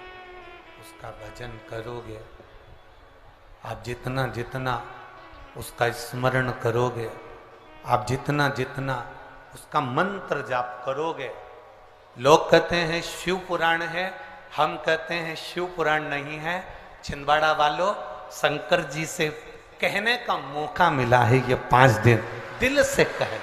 Speaker 1: उसका भजन करोगे, आप जितना जितना उसका स्मरण करोगे, आप जितना जितना उसका मंत्र जाप करोगे। लोग कहते हैं शिव पुराण है, हम कहते हैं शिव पुराण नहीं है। छिंदवाड़ा वालों, शंकर जी से कहने का मौका मिला है ये 5 दिन, दिल से कहे।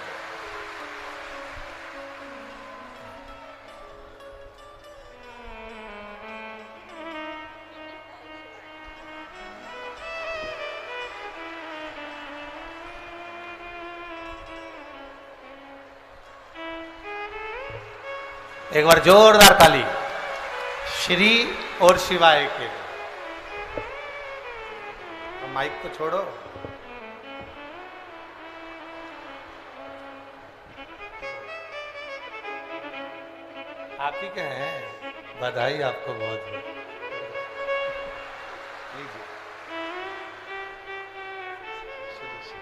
Speaker 1: एक बार जोरदार ताली श्री और शिवाय के। तो माइक को छोड़ो। आप ही के हैं, बधाई आपको बहुत बहुत। लीजिए। शुरू शुरू।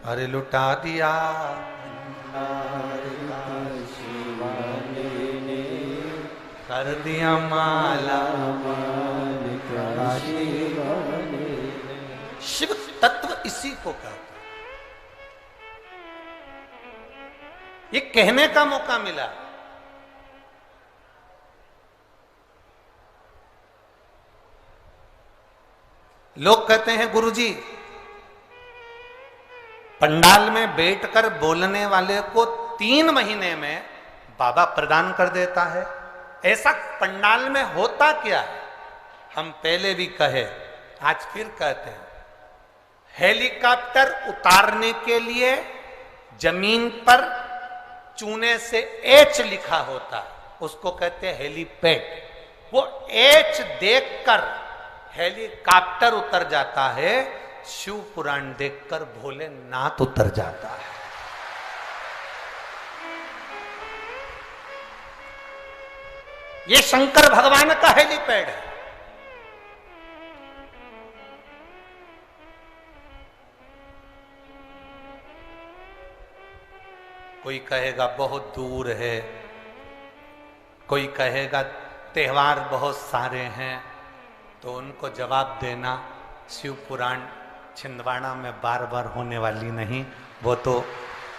Speaker 1: अरे लुटा दिया कर दिया माला। शिव तत्व इसी को कहता है। ये कहने का मौका मिला। लोग कहते हैं गुरुजी, पंडाल में बैठकर बोलने वाले को 3 महीने में बाबा प्रदान कर देता है। ऐसा पंडाल में होता क्या है? हम पहले भी कहे, आज फिर कहते हैं। हेलीकॉप्टर उतारने के लिए जमीन पर चूने से एच लिखा होता है, उसको कहते हैं हेलीपैड। वो एच देखकर हेलीकॉप्टर उतर जाता है, शिव पुराण देखकर भोलेनाथ उतर जाता है। ये शंकर भगवान का हेलीपैड है। कोई कहेगा बहुत दूर है, कोई कहेगा त्योहार बहुत सारे हैं, तो उनको जवाब देना शिव पुराण छिंदवाड़ा में बार बार होने वाली नहीं। वो तो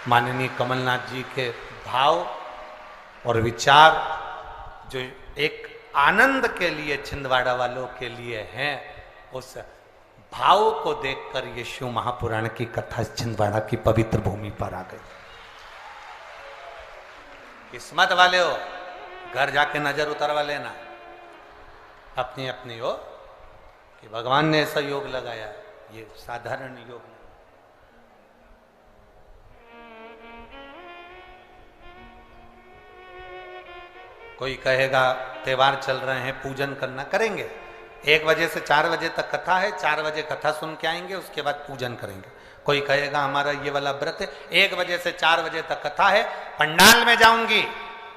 Speaker 1: माननीय कमलनाथ जी के भाव और विचार जो एक आनंद के लिए छिंदवाड़ा वालों के लिए हैं, उस भाव को देखकर ये शिव महापुराण की कथा छिंदवाड़ा की पवित्र भूमि पर आ गई। किस्मत वाले हो, घर जाके नजर उतरवा लेना अपनी अपनी हो कि भगवान ने ऐसा योग लगाया। ये साधारण योग नहीं। कोई कहेगा त्योहार चल रहे हैं, पूजन करना, करेंगे। 1 बजे से 4 बजे तक कथा है, 4 बजे कथा सुन के आएंगे, उसके बाद पूजन करेंगे। कोई कहेगा हमारा ये वाला व्रत है, 1 बजे से 4 बजे तक कथा है, पंडाल में जाऊंगी,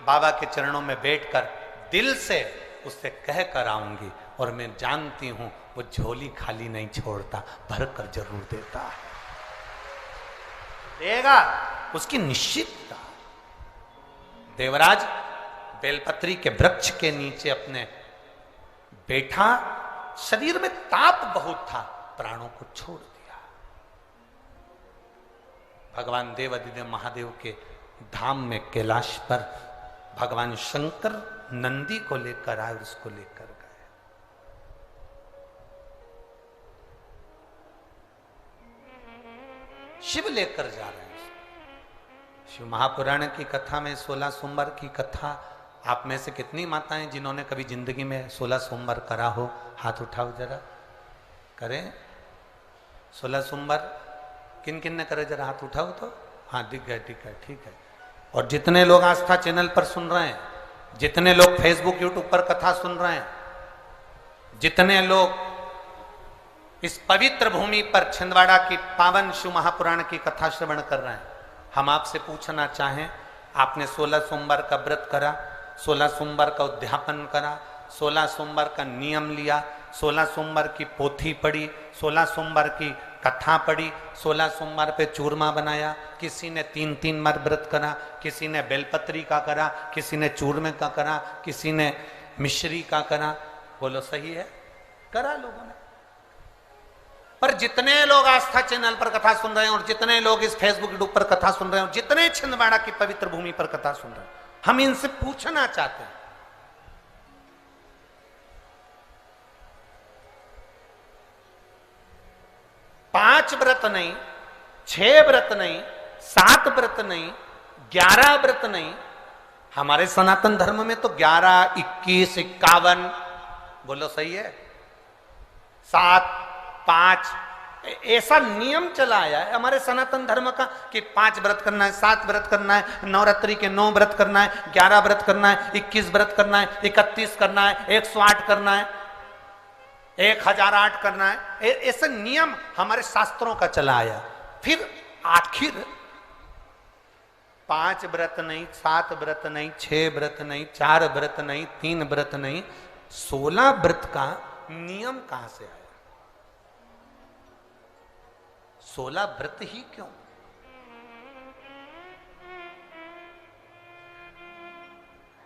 Speaker 1: बाबा के चरणों में बैठकर दिल से उससे कह कर आऊंगी, और मैं जानती हूं वो झोली खाली नहीं छोड़ता, भर कर जरूर देता है। देगा, उसकी निश्चितता। देवराज बेलपत्री के वृक्ष के नीचे अपने बैठा, शरीर में ताप बहुत था, प्राणों को छोड़ दिया। भगवान देवाधिदेव महादेव के धाम में कैलाश पर भगवान शंकर नंदी को लेकर आए, उसको लेकर गए। शिव लेकर जा रहे हैं। शिव महापुराण की कथा में 16 सोमवार की कथा, आप में से कितनी माताएं जिन्होंने कभी जिंदगी में 16 सोमवार करा हो, हाथ उठाओ जरा। करें 16 सोमवार किन किन ने करे, जरा हाथ उठाओ तो। हाँ दिख गए, ठीक है, ठीक है। और जितने लोग आस्था चैनल पर सुन रहे हैं, जितने लोग फेसबुक यूट्यूब पर कथा सुन रहे हैं, जितने लोग इस पवित्र भूमि पर छिंदवाड़ा की पावन शिव महापुराण की कथा श्रवण कर रहे हैं, हम आपसे पूछना चाहें, आपने 16 सोमवार का व्रत करा, 16 सोमवार का उद्यापन करा, 16 सोमवार का नियम लिया, 16 सोमवार की पोथी पढ़ी, 16 सोमवार की कथा पढ़ी, 16 सोमवार पे चूरमा बनाया, किसी ने 3-3 बार व्रत करा, किसी ने बेलपत्री का करा, किसी ने चूरमे का करा, किसी ने मिश्री का करा। बोलो सही है, करा लोगों ने। पर जितने लोग आस्था चैनल पर कथा सुन रहे हैं, और जितने लोग इस फेसबुक यूट्यूब पर कथा सुन रहे हैं, और जितने छिंदवाड़ा की पवित्र भूमि पर कथा सुन रहे हैं, हम इनसे पूछना चाहते हैं, पांच व्रत नहीं, 6 व्रत नहीं, 7 व्रत नहीं, 11 व्रत नहीं, हमारे सनातन धर्म में तो 11, 21, 51, बोलो सही है, 7, 5, ऐसा नियम चला आया है हमारे सनातन धर्म का कि 5 व्रत करना है, 7 व्रत करना है, नवरात्रि के 9 व्रत करना है, 11 व्रत करना है, 21 व्रत करना है, 31 करना है, 108 करना है, 1008 करना है। ऐसे नियम हमारे शास्त्रों का चला आया। फिर आखिर 5 व्रत नहीं, 7 व्रत नहीं, 6 व्रत नहीं, 4 व्रत नहीं, 3 व्रत नहीं, 16 व्रत का नियम कहां से आया? 16 व्रत ही क्यों?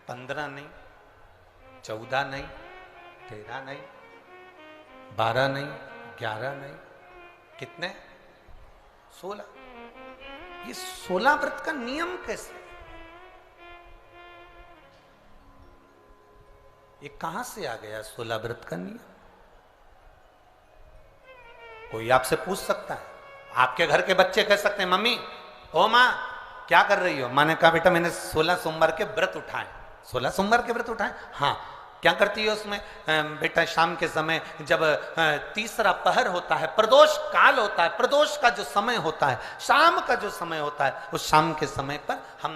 Speaker 1: 15 नहीं, 14 नहीं, 13 नहीं, 12 नहीं, 11 नहीं, कितने? 16। ये 16 व्रत का नियम कैसे? ये कहां से आ गया 16 व्रत का नियम? कोई आपसे पूछ सकता है, आपके घर के बच्चे कह सकते हैं, मम्मी ओ माँ क्या कर रही हो? माँ ने कहा बेटा मैंने 16 सोमवार के व्रत उठाए। 16 सोमवार के व्रत उठाए? हाँ। क्या करती है उसमें? बेटा शाम के समय जब तीसरा पहर होता है, प्रदोष काल होता है, प्रदोष का जो समय होता है, शाम का जो समय होता है, उस शाम के समय पर हम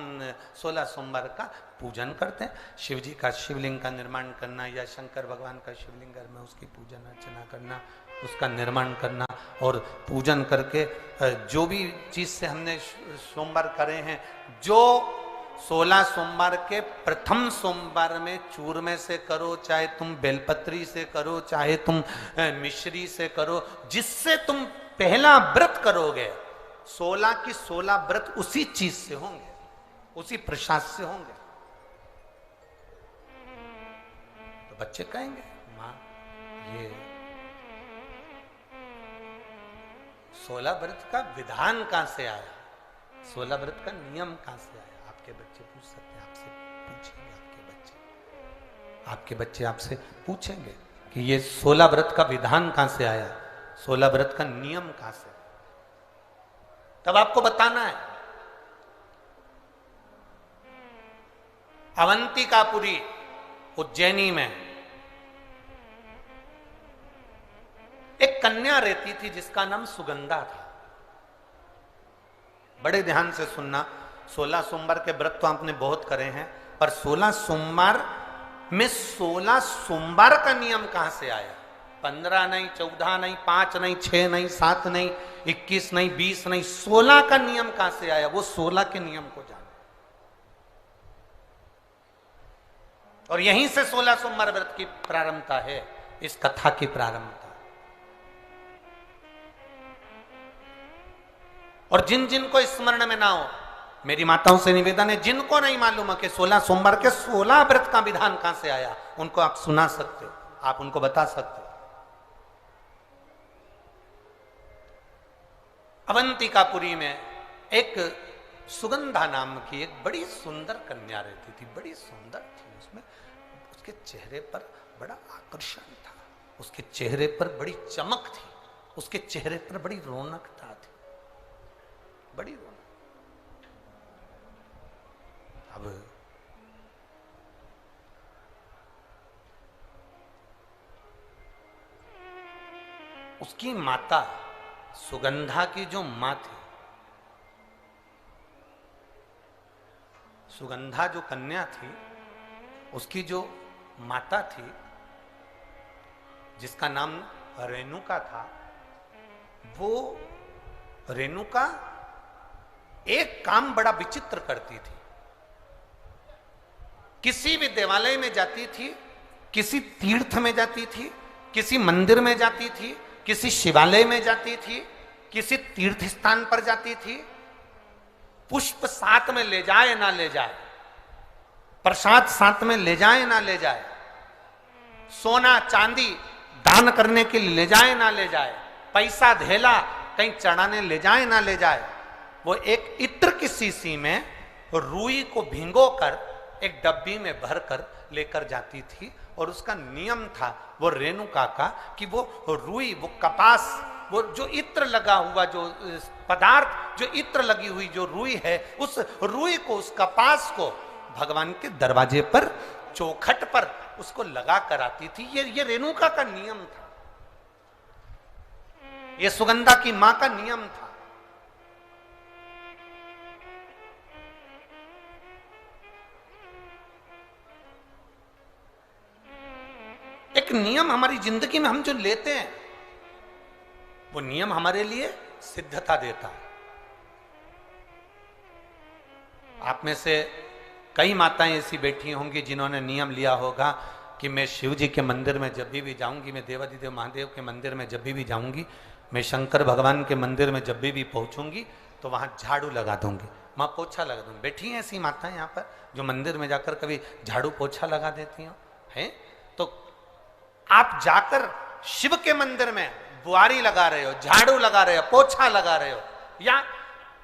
Speaker 1: 16 सोमवार का पूजन करते हैं। शिव जी का शिवलिंग का निर्माण करना या शंकर भगवान का शिवलिंग घर में उसकी पूजन अर्चना करना, उसका निर्माण करना और पूजन करके जो भी चीज से हमने सोमवार करे हैं, जो 16 सोमवार के प्रथम सोमवार में चूरमे से करो, चाहे तुम बेलपत्री से करो, चाहे तुम मिश्री से करो, जिससे तुम पहला व्रत करोगे, 16 की 16 व्रत उसी चीज से होंगे, उसी प्रसाद से होंगे। तो बच्चे कहेंगे माँ ये 16 व्रत का विधान कहां से आया? 16 व्रत का नियम कहां से आया? आपके बच्चे पूछ सकते हैं, आपसे पूछेंगे, आपके बच्चे आपसे पूछेंगे कि ये 16 व्रत का विधान कहां से आया, 16 व्रत का नियम कहां से? तब आपको बताना है। अवंतिकापुरी उज्जैनी में एक कन्या रहती थी जिसका नाम सुगंधा था। बड़े ध्यान से सुनना, 16 सोमवार के व्रत तो आपने बहुत करे हैं, पर 16 सोमवार में 16 सोमवार का नियम कहां से आया? 15 नहीं, 14 नहीं, 5 नहीं, 6 नहीं, 7 नहीं, 21 नहीं, 20 नहीं, 16 का नियम कहां से आया? वो 16 के नियम को जाने। और यहीं से 16 सोमवार व्रत की प्रारंभता है, इस कथा की प्रारंभता। और जिन जिन को स्मरण में ना हो, मेरी माताओं से निवेदन है, जिनको नहीं मालूम है कि 16 सोमवार के 16 व्रत का विधान कहां से आया, उनको आप सुना सकते हो, आप उनको बता सकते हो। अवंतिकापुरी में एक सुगंधा नाम की एक बड़ी सुंदर कन्या रहती थी, बड़ी सुंदर थी। उसमें उसके चेहरे पर बड़ा आकर्षण था, उसके चेहरे पर बड़ी चमक थी, उसके चेहरे पर बड़ी रौनकता थी, बड़ी रौनक। अब उसकी माता, सुगंधा की जो मां थी, सुगंधा जो कन्या थी, उसकी जो माता थी जिसका नाम रेणुका था, वो रेणुका एक काम बड़ा विचित्र करती थी। किसी भी देवालय में जाती थी, किसी तीर्थ में जाती थी, किसी मंदिर में जाती थी, किसी शिवालय में जाती थी, किसी तीर्थ स्थान पर जाती थी, पुष्प साथ में ले जाए ना ले जाए, प्रसाद साथ में ले जाए ना ले जाए, सोना चांदी दान करने के लिए ले जाए ना ले जाए, पैसा धेला कहीं चढ़ाने ले जाए ना ले जाए, वो एक इत्र की शीशी में रुई को भिंगोकर एक डब्बी में भरकर लेकर जाती थी। और उसका नियम था वो रेणुका का कि वो रुई, वो कपास, वो जो इत्र लगा हुआ, जो पदार्थ, जो इत्र लगी हुई जो रुई है, उस रुई को, उस कपास को भगवान के दरवाजे पर, चौखट पर उसको लगा कर आती थी। ये रेणुका का नियम था। ये सुगंधा की मां का नियम था। एक नियम हमारी जिंदगी में हम जो लेते हैं, वो नियम हमारे लिए सिद्धता देता है। आप में से कई माताएं ऐसी बैठी होंगी जिन्होंने नियम लिया होगा कि मैं शिव जी के मंदिर में जब भी जाऊंगी, मैं देवादिदेव महादेव के मंदिर में जब भी जाऊंगी, मैं शंकर भगवान के मंदिर में जब भी पहुंचूंगी तो वहां झाड़ू लगा दूंगी, मां पोछा लगा दूंगी। बैठी हैं ऐसी माताएं यहाँ पर जो मंदिर में जाकर कभी झाड़ू पोछा लगा देती हो हैं? तो आप जाकर शिव के मंदिर में बुआरी लगा रहे हो, झाड़ू लगा रहे हो, पोछा लगा रहे हो, या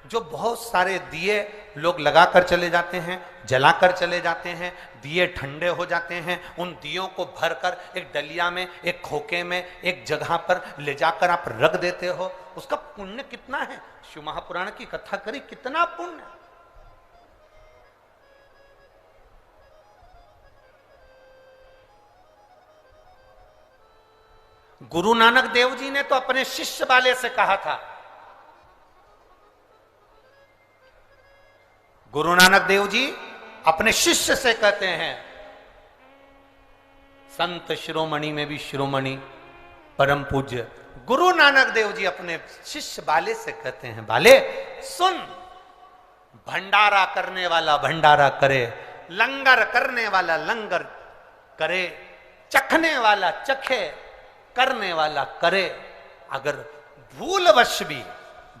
Speaker 1: जो बहुत सारे दिए लोग लगाकर चले जाते हैं, जलाकर चले जाते हैं, दिए ठंडे हो जाते हैं, उन दियों को भरकर एक डलिया में, एक खोखे में, एक जगह पर ले जाकर आप रख देते हो, उसका पुण्य कितना है? शिव महापुराण की कथा करी, कितना पुण्य। गुरु नानक देव जी ने तो अपने शिष्य वाले से कहा था, गुरु नानक देव जी अपने शिष्य से कहते हैं, संत शिरोमणि में भी शिरोमणि परम पूज्य गुरु नानक देव जी अपने शिष्य बाले से कहते हैं, बाले सुन, भंडारा करने वाला भंडारा करे, लंगर करने वाला लंगर करे, चखने वाला चखे, करने वाला करे। अगर भूलवश भी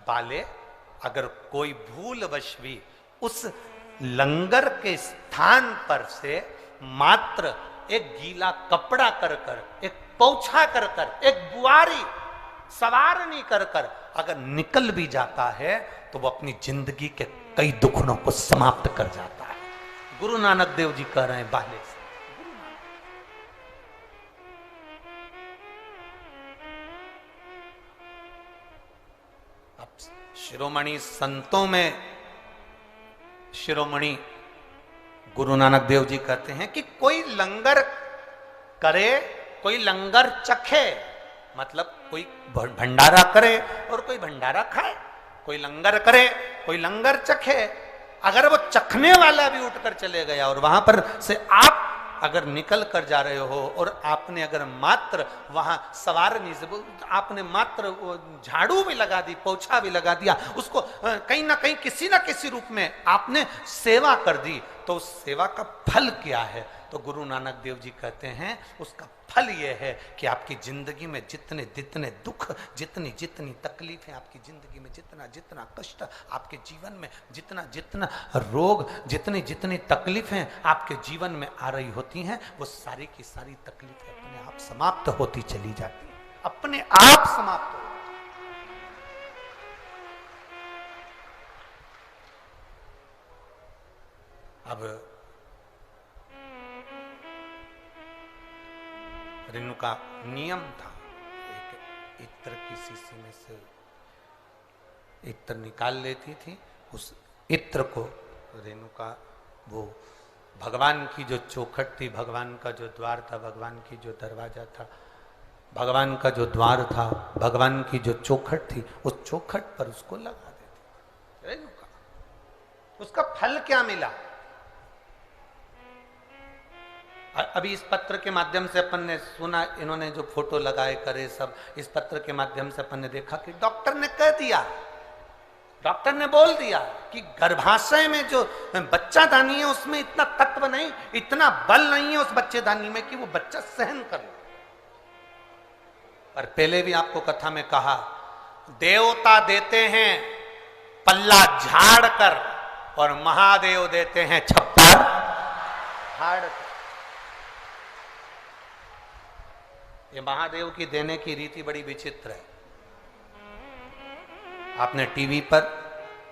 Speaker 1: बाले, अगर कोई भूलवश भी उस लंगर के स्थान पर से मात्र एक गीला कपड़ा कर कर, एक पोछा कर कर, एक बुआरी सवारनी कर कर अगर निकल भी जाता है तो वो अपनी जिंदगी के कई दुखड़ों को समाप्त कर जाता है। गुरु नानक देव जी कह रहे हैं बाले से। अब शिरोमणि संतों में शिरोमणि गुरु नानक देव जी कहते हैं कि कोई लंगर करे, कोई लंगर चखे, मतलब कोई भंडारा करे और कोई भंडारा खाए, कोई लंगर करे, कोई लंगर चखे। अगर वो चखने वाला भी उठकर चले गया और वहां पर से आप अगर निकल कर जा रहे हो और आपने अगर मात्र वहां सवारनी से आपने मात्र झाड़ू भी लगा दी, पोछा भी लगा दिया, उसको कहीं ना कहीं किसी ना किसी रूप में आपने सेवा कर दी, तो उस सेवा का फल क्या है? तो गुरु नानक देव जी कहते हैं उसका फल यह है कि आपकी जिंदगी में जितने जितने दुख, जितनी जितनी तकलीफें आपकी जिंदगी में, जितना जितना कष्ट आपके जीवन में, जितना जितना रोग, जितनी जितनी तकलीफें आपके जीवन में आ रही होती हैं, वो सारी की सारी तकलीफें अपने आप समाप्त होती चली जाती हैं, अपने आप समाप्त हो। अब रेणुका नियम था, एक इत्र की शीशी में से इत्र निकाल लेती थी, उस इत्र को रेणुका वो भगवान की जो चौखट थी, भगवान का जो द्वार था, भगवान की जो दरवाजा था, भगवान का जो द्वार था, भगवान की जो चौखट थी, उस चौखट पर उसको लगा देती रेणुका। उसका फल क्या मिला? अभी इस पत्र के माध्यम से अपन ने सुना, इन्होंने जो फोटो लगाए करे सब, इस पत्र के माध्यम से अपन ने देखा कि डॉक्टर ने कह दिया, डॉक्टर ने बोल दिया कि गर्भाशय में जो बच्चादानी है उसमें इतना तत्व नहीं, इतना बल नहीं है उस बच्चेदानी में कि वो बच्चा सहन कर ले। पर पहले भी आपको कथा में कहा, देवता देते हैं पल्ला झाड़ कर और महादेव देते हैं छप्पर फाड़ कर। ये महादेव की देने की रीति बड़ी विचित्र है। आपने टीवी पर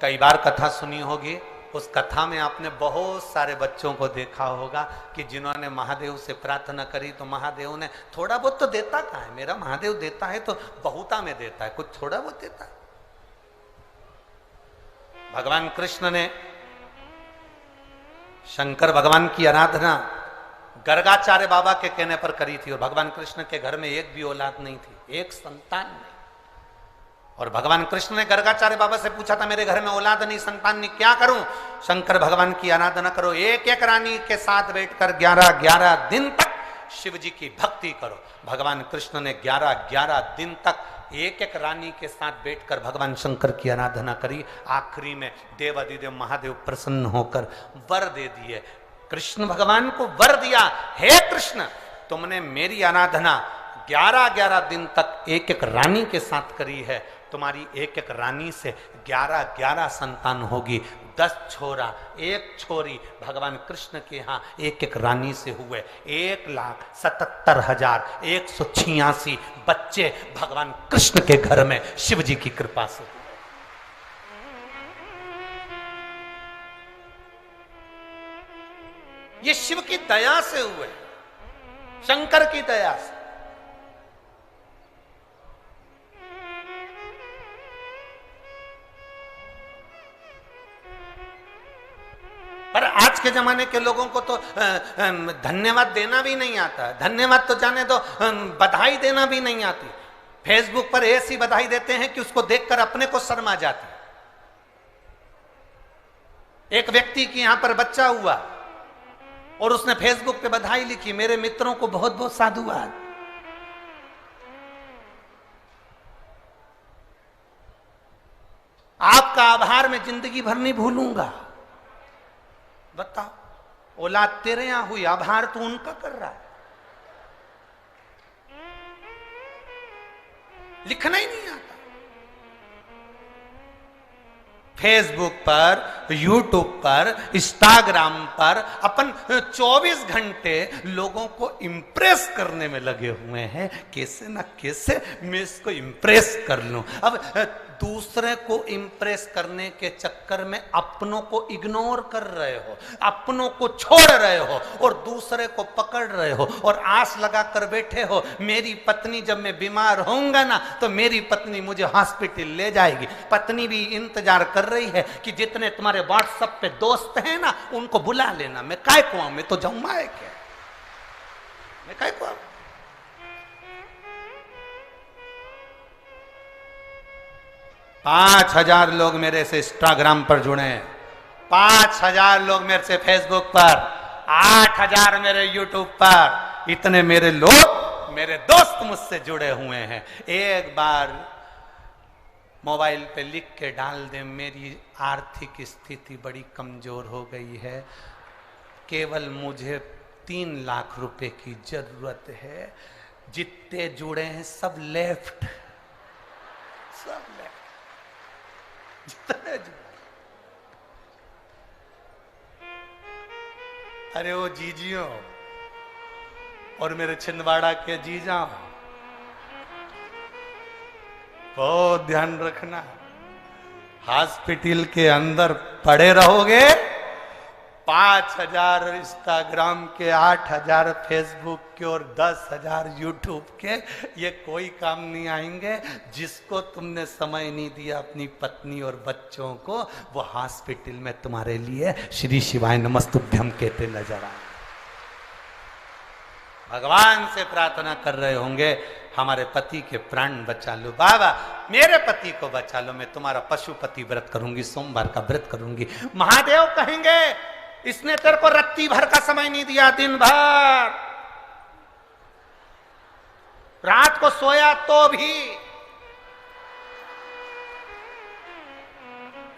Speaker 1: कई बार कथा सुनी होगी, उस कथा में आपने बहुत सारे बच्चों को देखा होगा कि जिन्होंने महादेव से प्रार्थना करी तो महादेव ने थोड़ा बहुत तो देता कहाँ है, मेरा महादेव देता है तो बहुता में देता है, कुछ थोड़ा बहुत देता है। भगवान कृष्ण ने शंकर भगवान की आराधना गर्गाचार्य बाबा के कहने पर करी थी और भगवान कृष्ण के घर में एक भी औलाद नहीं थी, एक संतान नहीं। और भगवान कृष्ण ने गर्गाचार्य बाबा से पूछा था, मेरे घर में औलाद नहीं, संतान नहीं, क्या करूं? शंकर भगवान की आराधना करो, एक एक रानी के साथ बैठकर 11-11 दिन तक शिव जी की भक्ति करो। भगवान कृष्ण ने 11-11 दिन तक एक एक रानी के साथ बैठकर भगवान शंकर की आराधना करी। आखिरी में देवादिदेव महादेव प्रसन्न होकर वर दे दिए। कृष्ण भगवान को वर दिया, हे कृष्ण, तुमने मेरी आराधना 11-11 दिन तक एक एक रानी के साथ करी है, तुम्हारी एक एक रानी से 11-11 संतान होगी। 10 छोरा 1 छोरी भगवान कृष्ण के यहाँ एक एक रानी से हुए। 1,77,186 बच्चे भगवान कृष्ण के घर में शिव जी की कृपा से। ये शिव की दया से हुए, शंकर की दया से। पर आज के जमाने के लोगों को तो धन्यवाद देना भी नहीं आता। धन्यवाद तो जाने दो, बधाई देना भी नहीं आती। फेसबुक पर ऐसी बधाई देते हैं कि उसको देखकर अपने को शर्म आ जाती। एक व्यक्ति की यहां पर बच्चा हुआ और उसने फेसबुक पे बधाई लिखी, मेरे मित्रों को बहुत बहुत साधुवाद। आपका आभार मैं जिंदगी भर नहीं भूलूंगा। बताओ, औलाद तेरे यहां हुई, आभार तू उनका कर रहा है। लिखना ही नहीं आता। फेसबुक पर, यूट्यूब पर, इंस्टाग्राम पर अपन 24 घंटे लोगों को इंप्रेस करने में लगे हुए हैं। कैसे ना कैसे मैं इसको इंप्रेस कर लूं। अब दूसरे को इंप्रेस करने के चक्कर में अपनों को इग्नोर कर रहे हो, अपनों को छोड़ रहे हो और दूसरे को पकड़ रहे हो और आस लगा कर बैठे हो, मेरी पत्नी जब मैं बीमार होऊंगा ना तो मेरी पत्नी मुझे हॉस्पिटल ले जाएगी। पत्नी भी इंतजार कर रही है कि जितने तुम्हारे व्हाट्सएप पे दोस्त हैं ना उनको बुला लेना। मैं काय को आऊं, मैं तो जाऊंगा है क्या, मैं काय को आऊं। 5,000 लोग मेरे से इंस्टाग्राम पर जुड़े हैं, 5,000 लोग मेरे से फेसबुक पर, 8,000 मेरे यूट्यूब पर। इतने मेरे लोग, मेरे दोस्त मुझसे जुड़े हुए हैं। एक बार मोबाइल पे लिख के डाल दे, मेरी आर्थिक स्थिति बड़ी कमजोर हो गई है, केवल मुझे 3 लाख रुपए की जरूरत है। जितने जुड़े हैं सब लेफ्ट, सब लेफ्ट। जितने जुड़े, अरे वो जीजियों और मेरे छिंदवाड़ा के जीजा, बहुत ध्यान रखना। हॉस्पिटल के अंदर पड़े रहोगे, 5,000 इंस्टाग्राम के, 8,000 फेसबुक के और 10,000 यूट्यूब के, ये कोई काम नहीं आएंगे। जिसको तुमने समय नहीं दिया अपनी पत्नी और बच्चों को, वो हॉस्पिटल में तुम्हारे लिए श्री शिवाय नमस्तुभ्यम कहते नजर आए। भगवान से प्रार्थना कर रहे होंगे, हमारे पति के प्राण बचा लो बाबा, मेरे पति को बचा लो, मैं तुम्हारा पशुपति व्रत करूंगी, सोमवार का व्रत करूंगी। महादेव कहेंगे, इसने तेरे को रत्ती भर का समय नहीं दिया, दिन भर रात को सोया तो भी।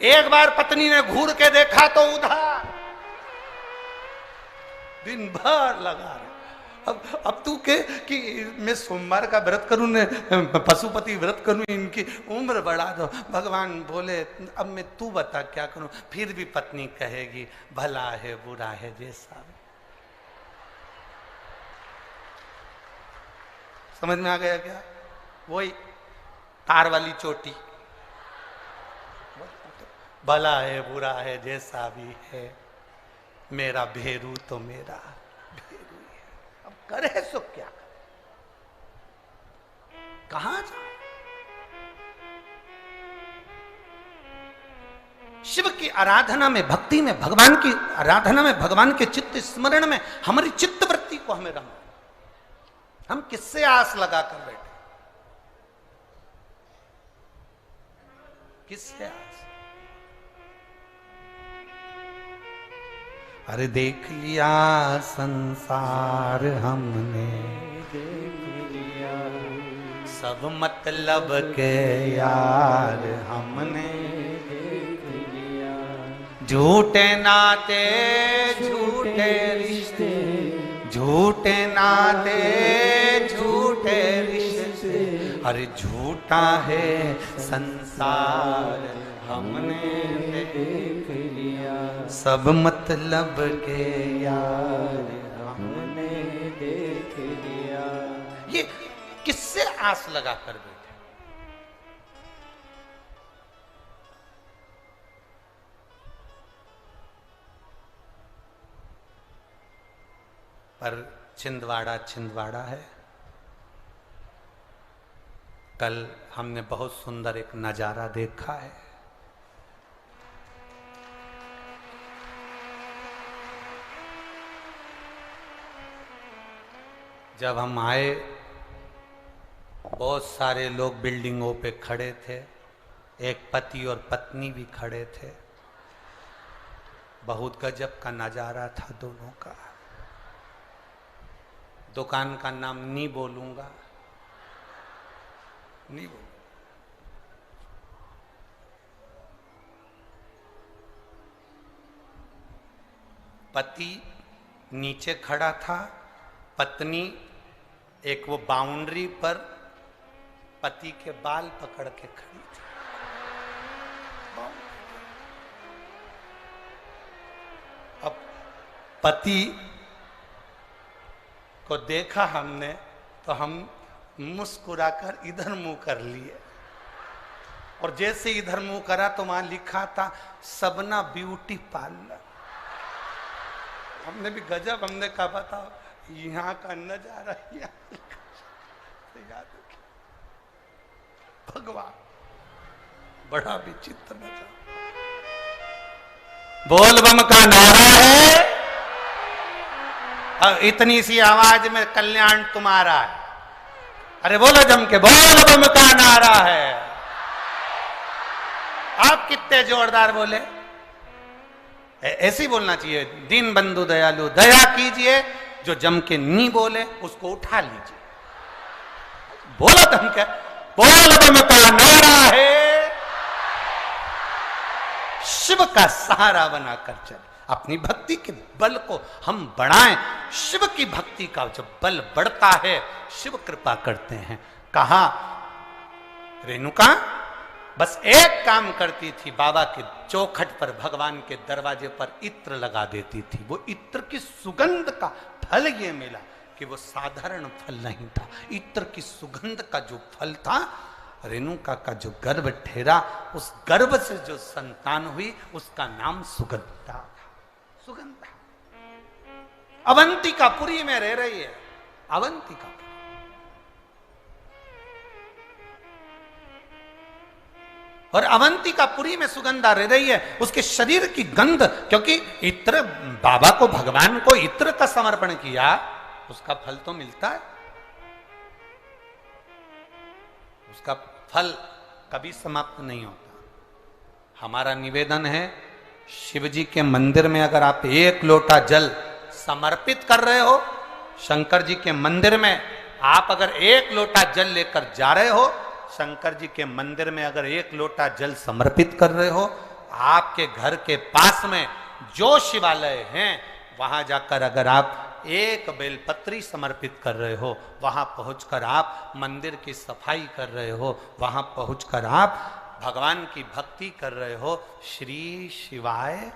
Speaker 1: एक बार पत्नी ने घूर के देखा तो उधर, दिन भर लगा रहे। अब तू के कि मैं सोमवार का व्रत करूं ने पशुपति व्रत करूं, इनकी उम्र बढ़ा दो। भगवान बोले, अब मैं तू बता क्या करूं। फिर भी पत्नी कहेगी, भला है बुरा है जैसा। समझ में आ गया क्या? वही तार वाली चोटी, भला है बुरा है जैसा भी है, मेरा भेरू तो मेरा भेरू है। अब करे सो क्या, कहां जाए? शिव की आराधना में, भक्ति में, भगवान की आराधना में, भगवान के चित्त स्मरण में हमारी चित्त वृत्ति को हमें रखना। हम किससे आस लगा कर बैठे? किससे आस? अरे देख लिया संसार हमने, सब मतलब के यार हमने, झूठे नाते झूठे रिश्ते, झूठे नाते झूठे रिश्ते, अरे झूठा है संसार हमने देख लिया, सब मतलब के यार हमने देख लिया। ये किससे आस लगा कर बैठे? पर छिंदवाड़ा छिंदवाड़ा है। कल हमने बहुत सुंदर एक नजारा देखा है। जब हम आए बहुत सारे लोग बिल्डिंगों पे खड़े थे, एक पति और पत्नी भी खड़े थे। बहुत गजब का नजारा था दोनों का। दुकान का नाम नहीं बोलूंगा, नहीं बोलूंगा। पति नीचे खड़ा था, पत्नी एक वो बाउंड्री पर पति के बाल पकड़ के खड़ी थी। अब पति को देखा हमने तो हम मुस्कुराकर इधर मुंह कर लिए, और जैसे इधर मुंह करा तो वहां लिखा था सबना ब्यूटी पार्लर। हमने भी गजब, हमने कहा बताओ यहाँ का नजारा याद भगवान, बड़ा विचित्र नजारा। बोल बम का नारा है और इतनी सी आवाज में कल्याण तुम्हारा है। अरे बोलो जम के, बोल बम का नारा है। आप कितने जोरदार बोले। ऐसे ही बोलना चाहिए, दीन बंधु दयालु दया कीजिए। जो जम के नहीं बोले उसको उठा लीजिए। बोलो जम के, बोल बम का नारा है। शिव का सहारा बनाकर चले, अपनी भक्ति के बल को हम बढ़ाएं। शिव की भक्ति का जब बल बढ़ता है, शिव कृपा करते हैं। कहा रेणुका बस एक काम करती थी, बाबा के चौखट पर भगवान के दरवाजे पर इत्र लगा देती थी। वो इत्र की सुगंध का फल ये मिला कि वो साधारण फल नहीं था। इत्र की सुगंध का जो फल था, रेणुका का जो गर्भ ठहरा, उस गर्भ से जो संतान हुई उसका नाम सुगंधा था। सुगंधा अवंतिकापुरी में रह रही है। अवंतिकापुरी, और अवंतिकापुरी में सुगंधा रह रही है। उसके शरीर की गंध, क्योंकि इत्र बाबा को, भगवान को इत्र का समर्पण किया, उसका फल तो मिलता है। उसका फल कभी समाप्त नहीं होता। हमारा निवेदन है, शिव जी के मंदिर में अगर आप एक लोटा जल समर्पित कर रहे हो, शंकर जी के मंदिर में आप अगर एक लोटा जल लेकर जा रहे हो, शंकर जी के मंदिर में अगर एक लोटा जल समर्पित कर रहे हो, आपके घर के पास में जो शिवालय हैं वहां जाकर अगर आप एक बेलपत्री समर्पित कर रहे हो, वहां पहुंचकर आप मंदिर की सफाई कर रहे हो, वहां पहुंचकर आप भगवान की भक्ति कर रहे हो, श्री शिवाय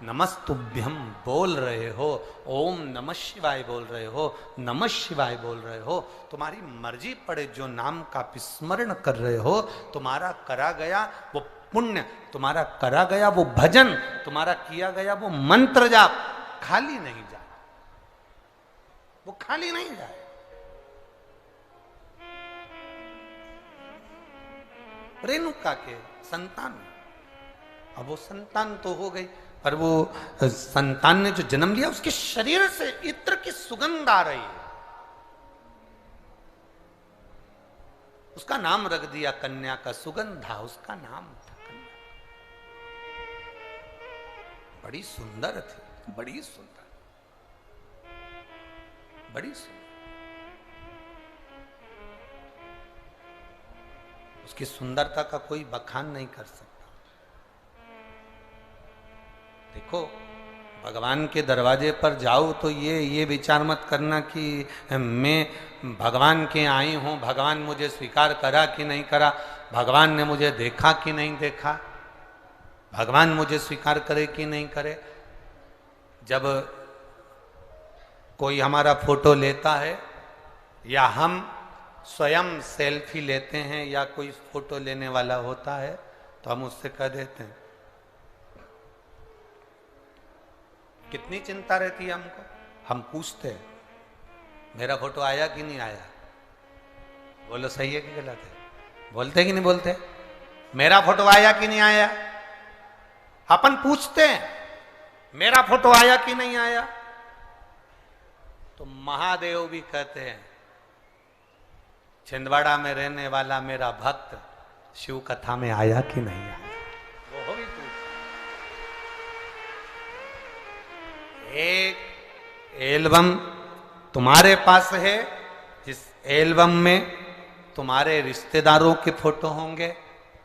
Speaker 1: नमस्तुभ्यम बोल रहे हो, ओम नमः शिवाय बोल रहे हो, नमः शिवाय बोल रहे हो, तुम्हारी मर्जी पड़े जो नाम का विस्मरण कर रहे हो, तुम्हारा करा गया वो पुण्य, तुम्हारा करा गया वो भजन, तुम्हारा किया गया वो मंत्र जाप खाली नहीं जाए, वो खाली नहीं जाए। रेणुका के संतान, अब वो संतान तो हो गई, पर वो संतान ने जो जन्म लिया उसके शरीर से इत्र की सुगंध आ रही है। उसका नाम रख दिया कन्या का, सुगंधा उसका नाम था कन्या। बड़ी सुंदर थी, बड़ी सुंदर, बड़ी सुंदर। उसकी सुंदरता का कोई बखान नहीं कर सकता। देखो, भगवान के दरवाजे पर जाओ तो ये विचार मत करना कि मैं भगवान के आई हूं, भगवान मुझे स्वीकार करा कि नहीं करा, भगवान ने मुझे देखा कि नहीं देखा, भगवान मुझे स्वीकार करे कि नहीं करे। जब कोई हमारा फोटो लेता है या हम स्वयं सेल्फी लेते हैं या कोई फोटो लेने वाला होता है तो हम उससे कह देते हैं, कितनी चिंता रहती है हमको। हम पूछते हैं मेरा फोटो आया कि नहीं आया, बोलो सही है कि गलत है, बोलते कि नहीं बोलते, मेरा फोटो आया कि नहीं आया। अपन पूछते हैं मेरा फोटो आया कि नहीं आया। तो महादेव भी कहते हैं, छिंदवाड़ा में रहने वाला मेरा भक्त शिव कथा में आया कि नहीं आया, वो भी पूछ। एक एल्बम तुम्हारे पास है, जिस एल्बम में तुम्हारे रिश्तेदारों के फोटो होंगे,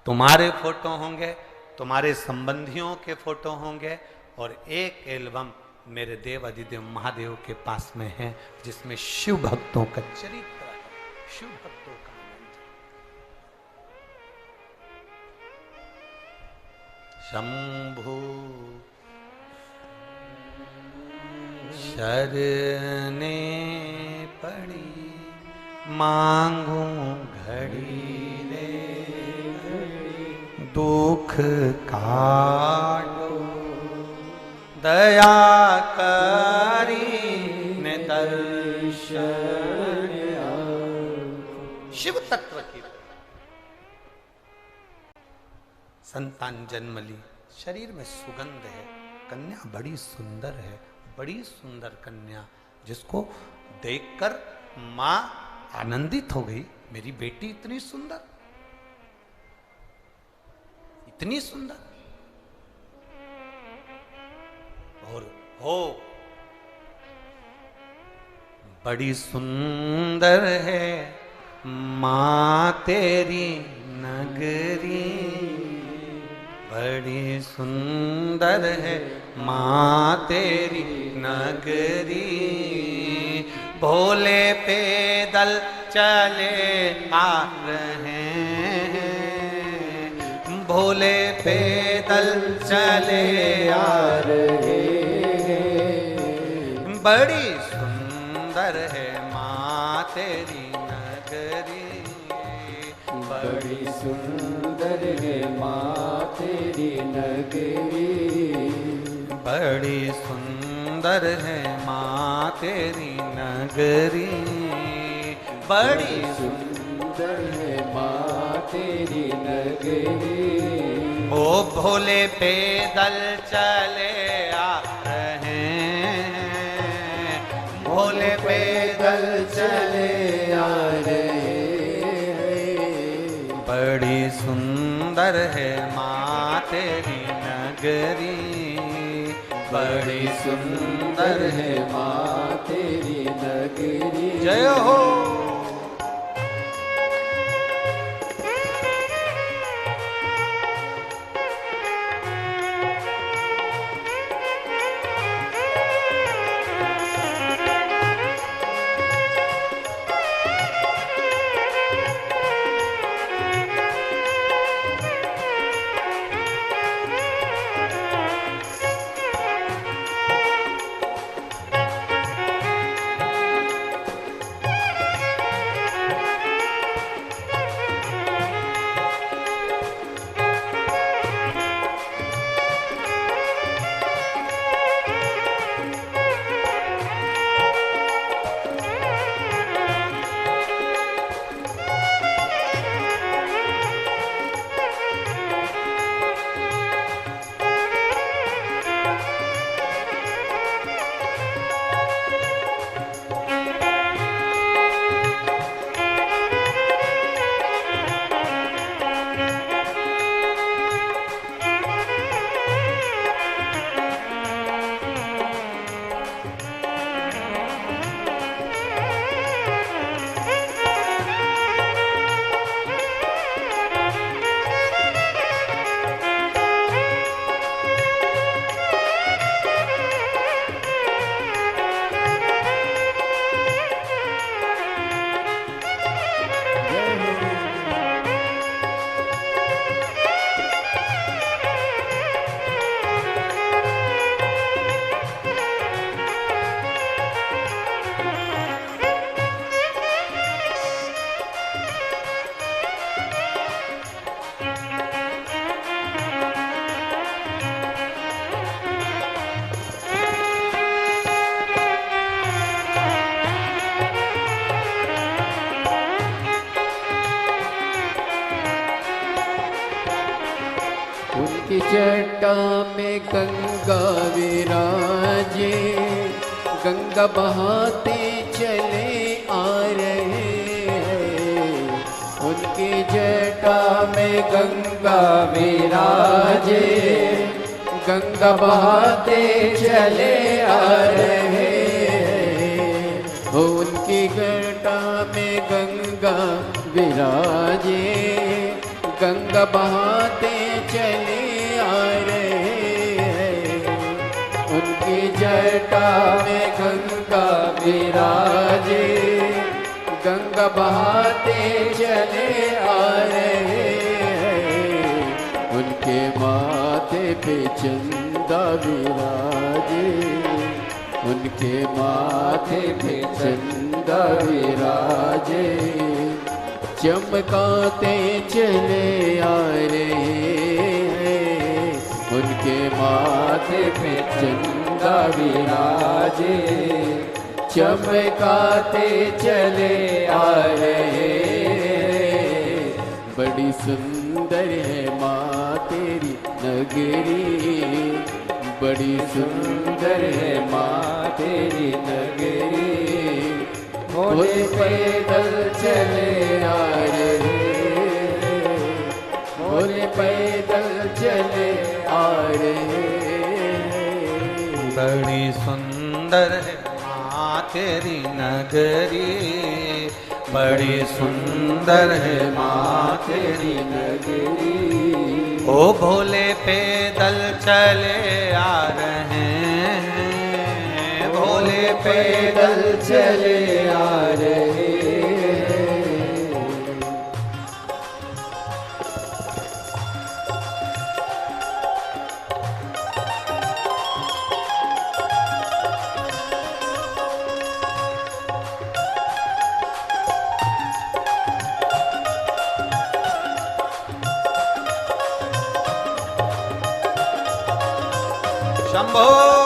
Speaker 1: तुम्हारे फोटो होंगे, तुम्हारे संबंधियों के फोटो होंगे, और एक एल्बम मेरे देव अधिदेव महादेव के पास में है जिसमें शिव भक्तों का चरित्र है, शिव भक्तों का आनंद। शंभु शरने पड़ी मांगू घड़ी रे, दुख काटो दया करी ने दर्शन। शिव तत्व की संतान जन्म ली, शरीर में सुगंध है, कन्या बड़ी सुंदर है, बड़ी सुंदर कन्या, जिसको देखकर मां आनंदित हो गई, मेरी बेटी इतनी सुंदर, इतनी सुंदर। और हो बड़ी सुंदर है मां तेरी नगरी, बड़ी सुंदर है मां तेरी नगरी। भोले पैदल चले आ रहे हैं, भोले पैदल चले आ रहे हैं। बड़ी सुंदर है मां तेरी नगरी,
Speaker 2: बड़ी सुंदर है मां तेरी नगरी,
Speaker 1: बड़ी सुंदर है मां तेरी नगरी, बड़ी
Speaker 2: सुंदर है मां तेरी नगरी।
Speaker 1: ओ भोले पैदल चले आ रहे हैं, भोले पैदल चले आ रहे हैं। बड़ी सुंदर है मां तेरी नगरी, बड़ी सुंदर है
Speaker 2: मां तेरी नगरी।
Speaker 1: जय हो।
Speaker 2: उनकी जटा में गंगा विराजे, गंगा बहाते चले आ रहे हैं। उनकी जटा में गंगा विराजे, गंगा बहाते चले आ रहे हैं। उनकी जटा में गंगा विराजे, गंगा बहाते चले आ रहे हैं। उनकी जटा में गंगा विराजे, गंगा बहाते चले आ रहे हैं। उनके माथे पे चंदा विराजे, उनके माथे पे चंदा विराजे, चमकाते चले आ रहे हैं। उनके माथे पे चंदा विराजे, चमकाते चले आ रहे हैं। बड़ी सुंदर है माँ तेरी नगरी, बड़ी सुंदर है माँ तेरी नगरी। भोले पैदल चले आ रहे हैं, भोले पैदल चले आ रहे हैं।
Speaker 1: बड़ी सुंदर है माँ तेरी नगरी, बड़ी सुंदर है माँ तेरी नगरी। ओ भोले पैदल चले आ रहे हैं, भोले पैदल चले आ रहे हैं। शंभो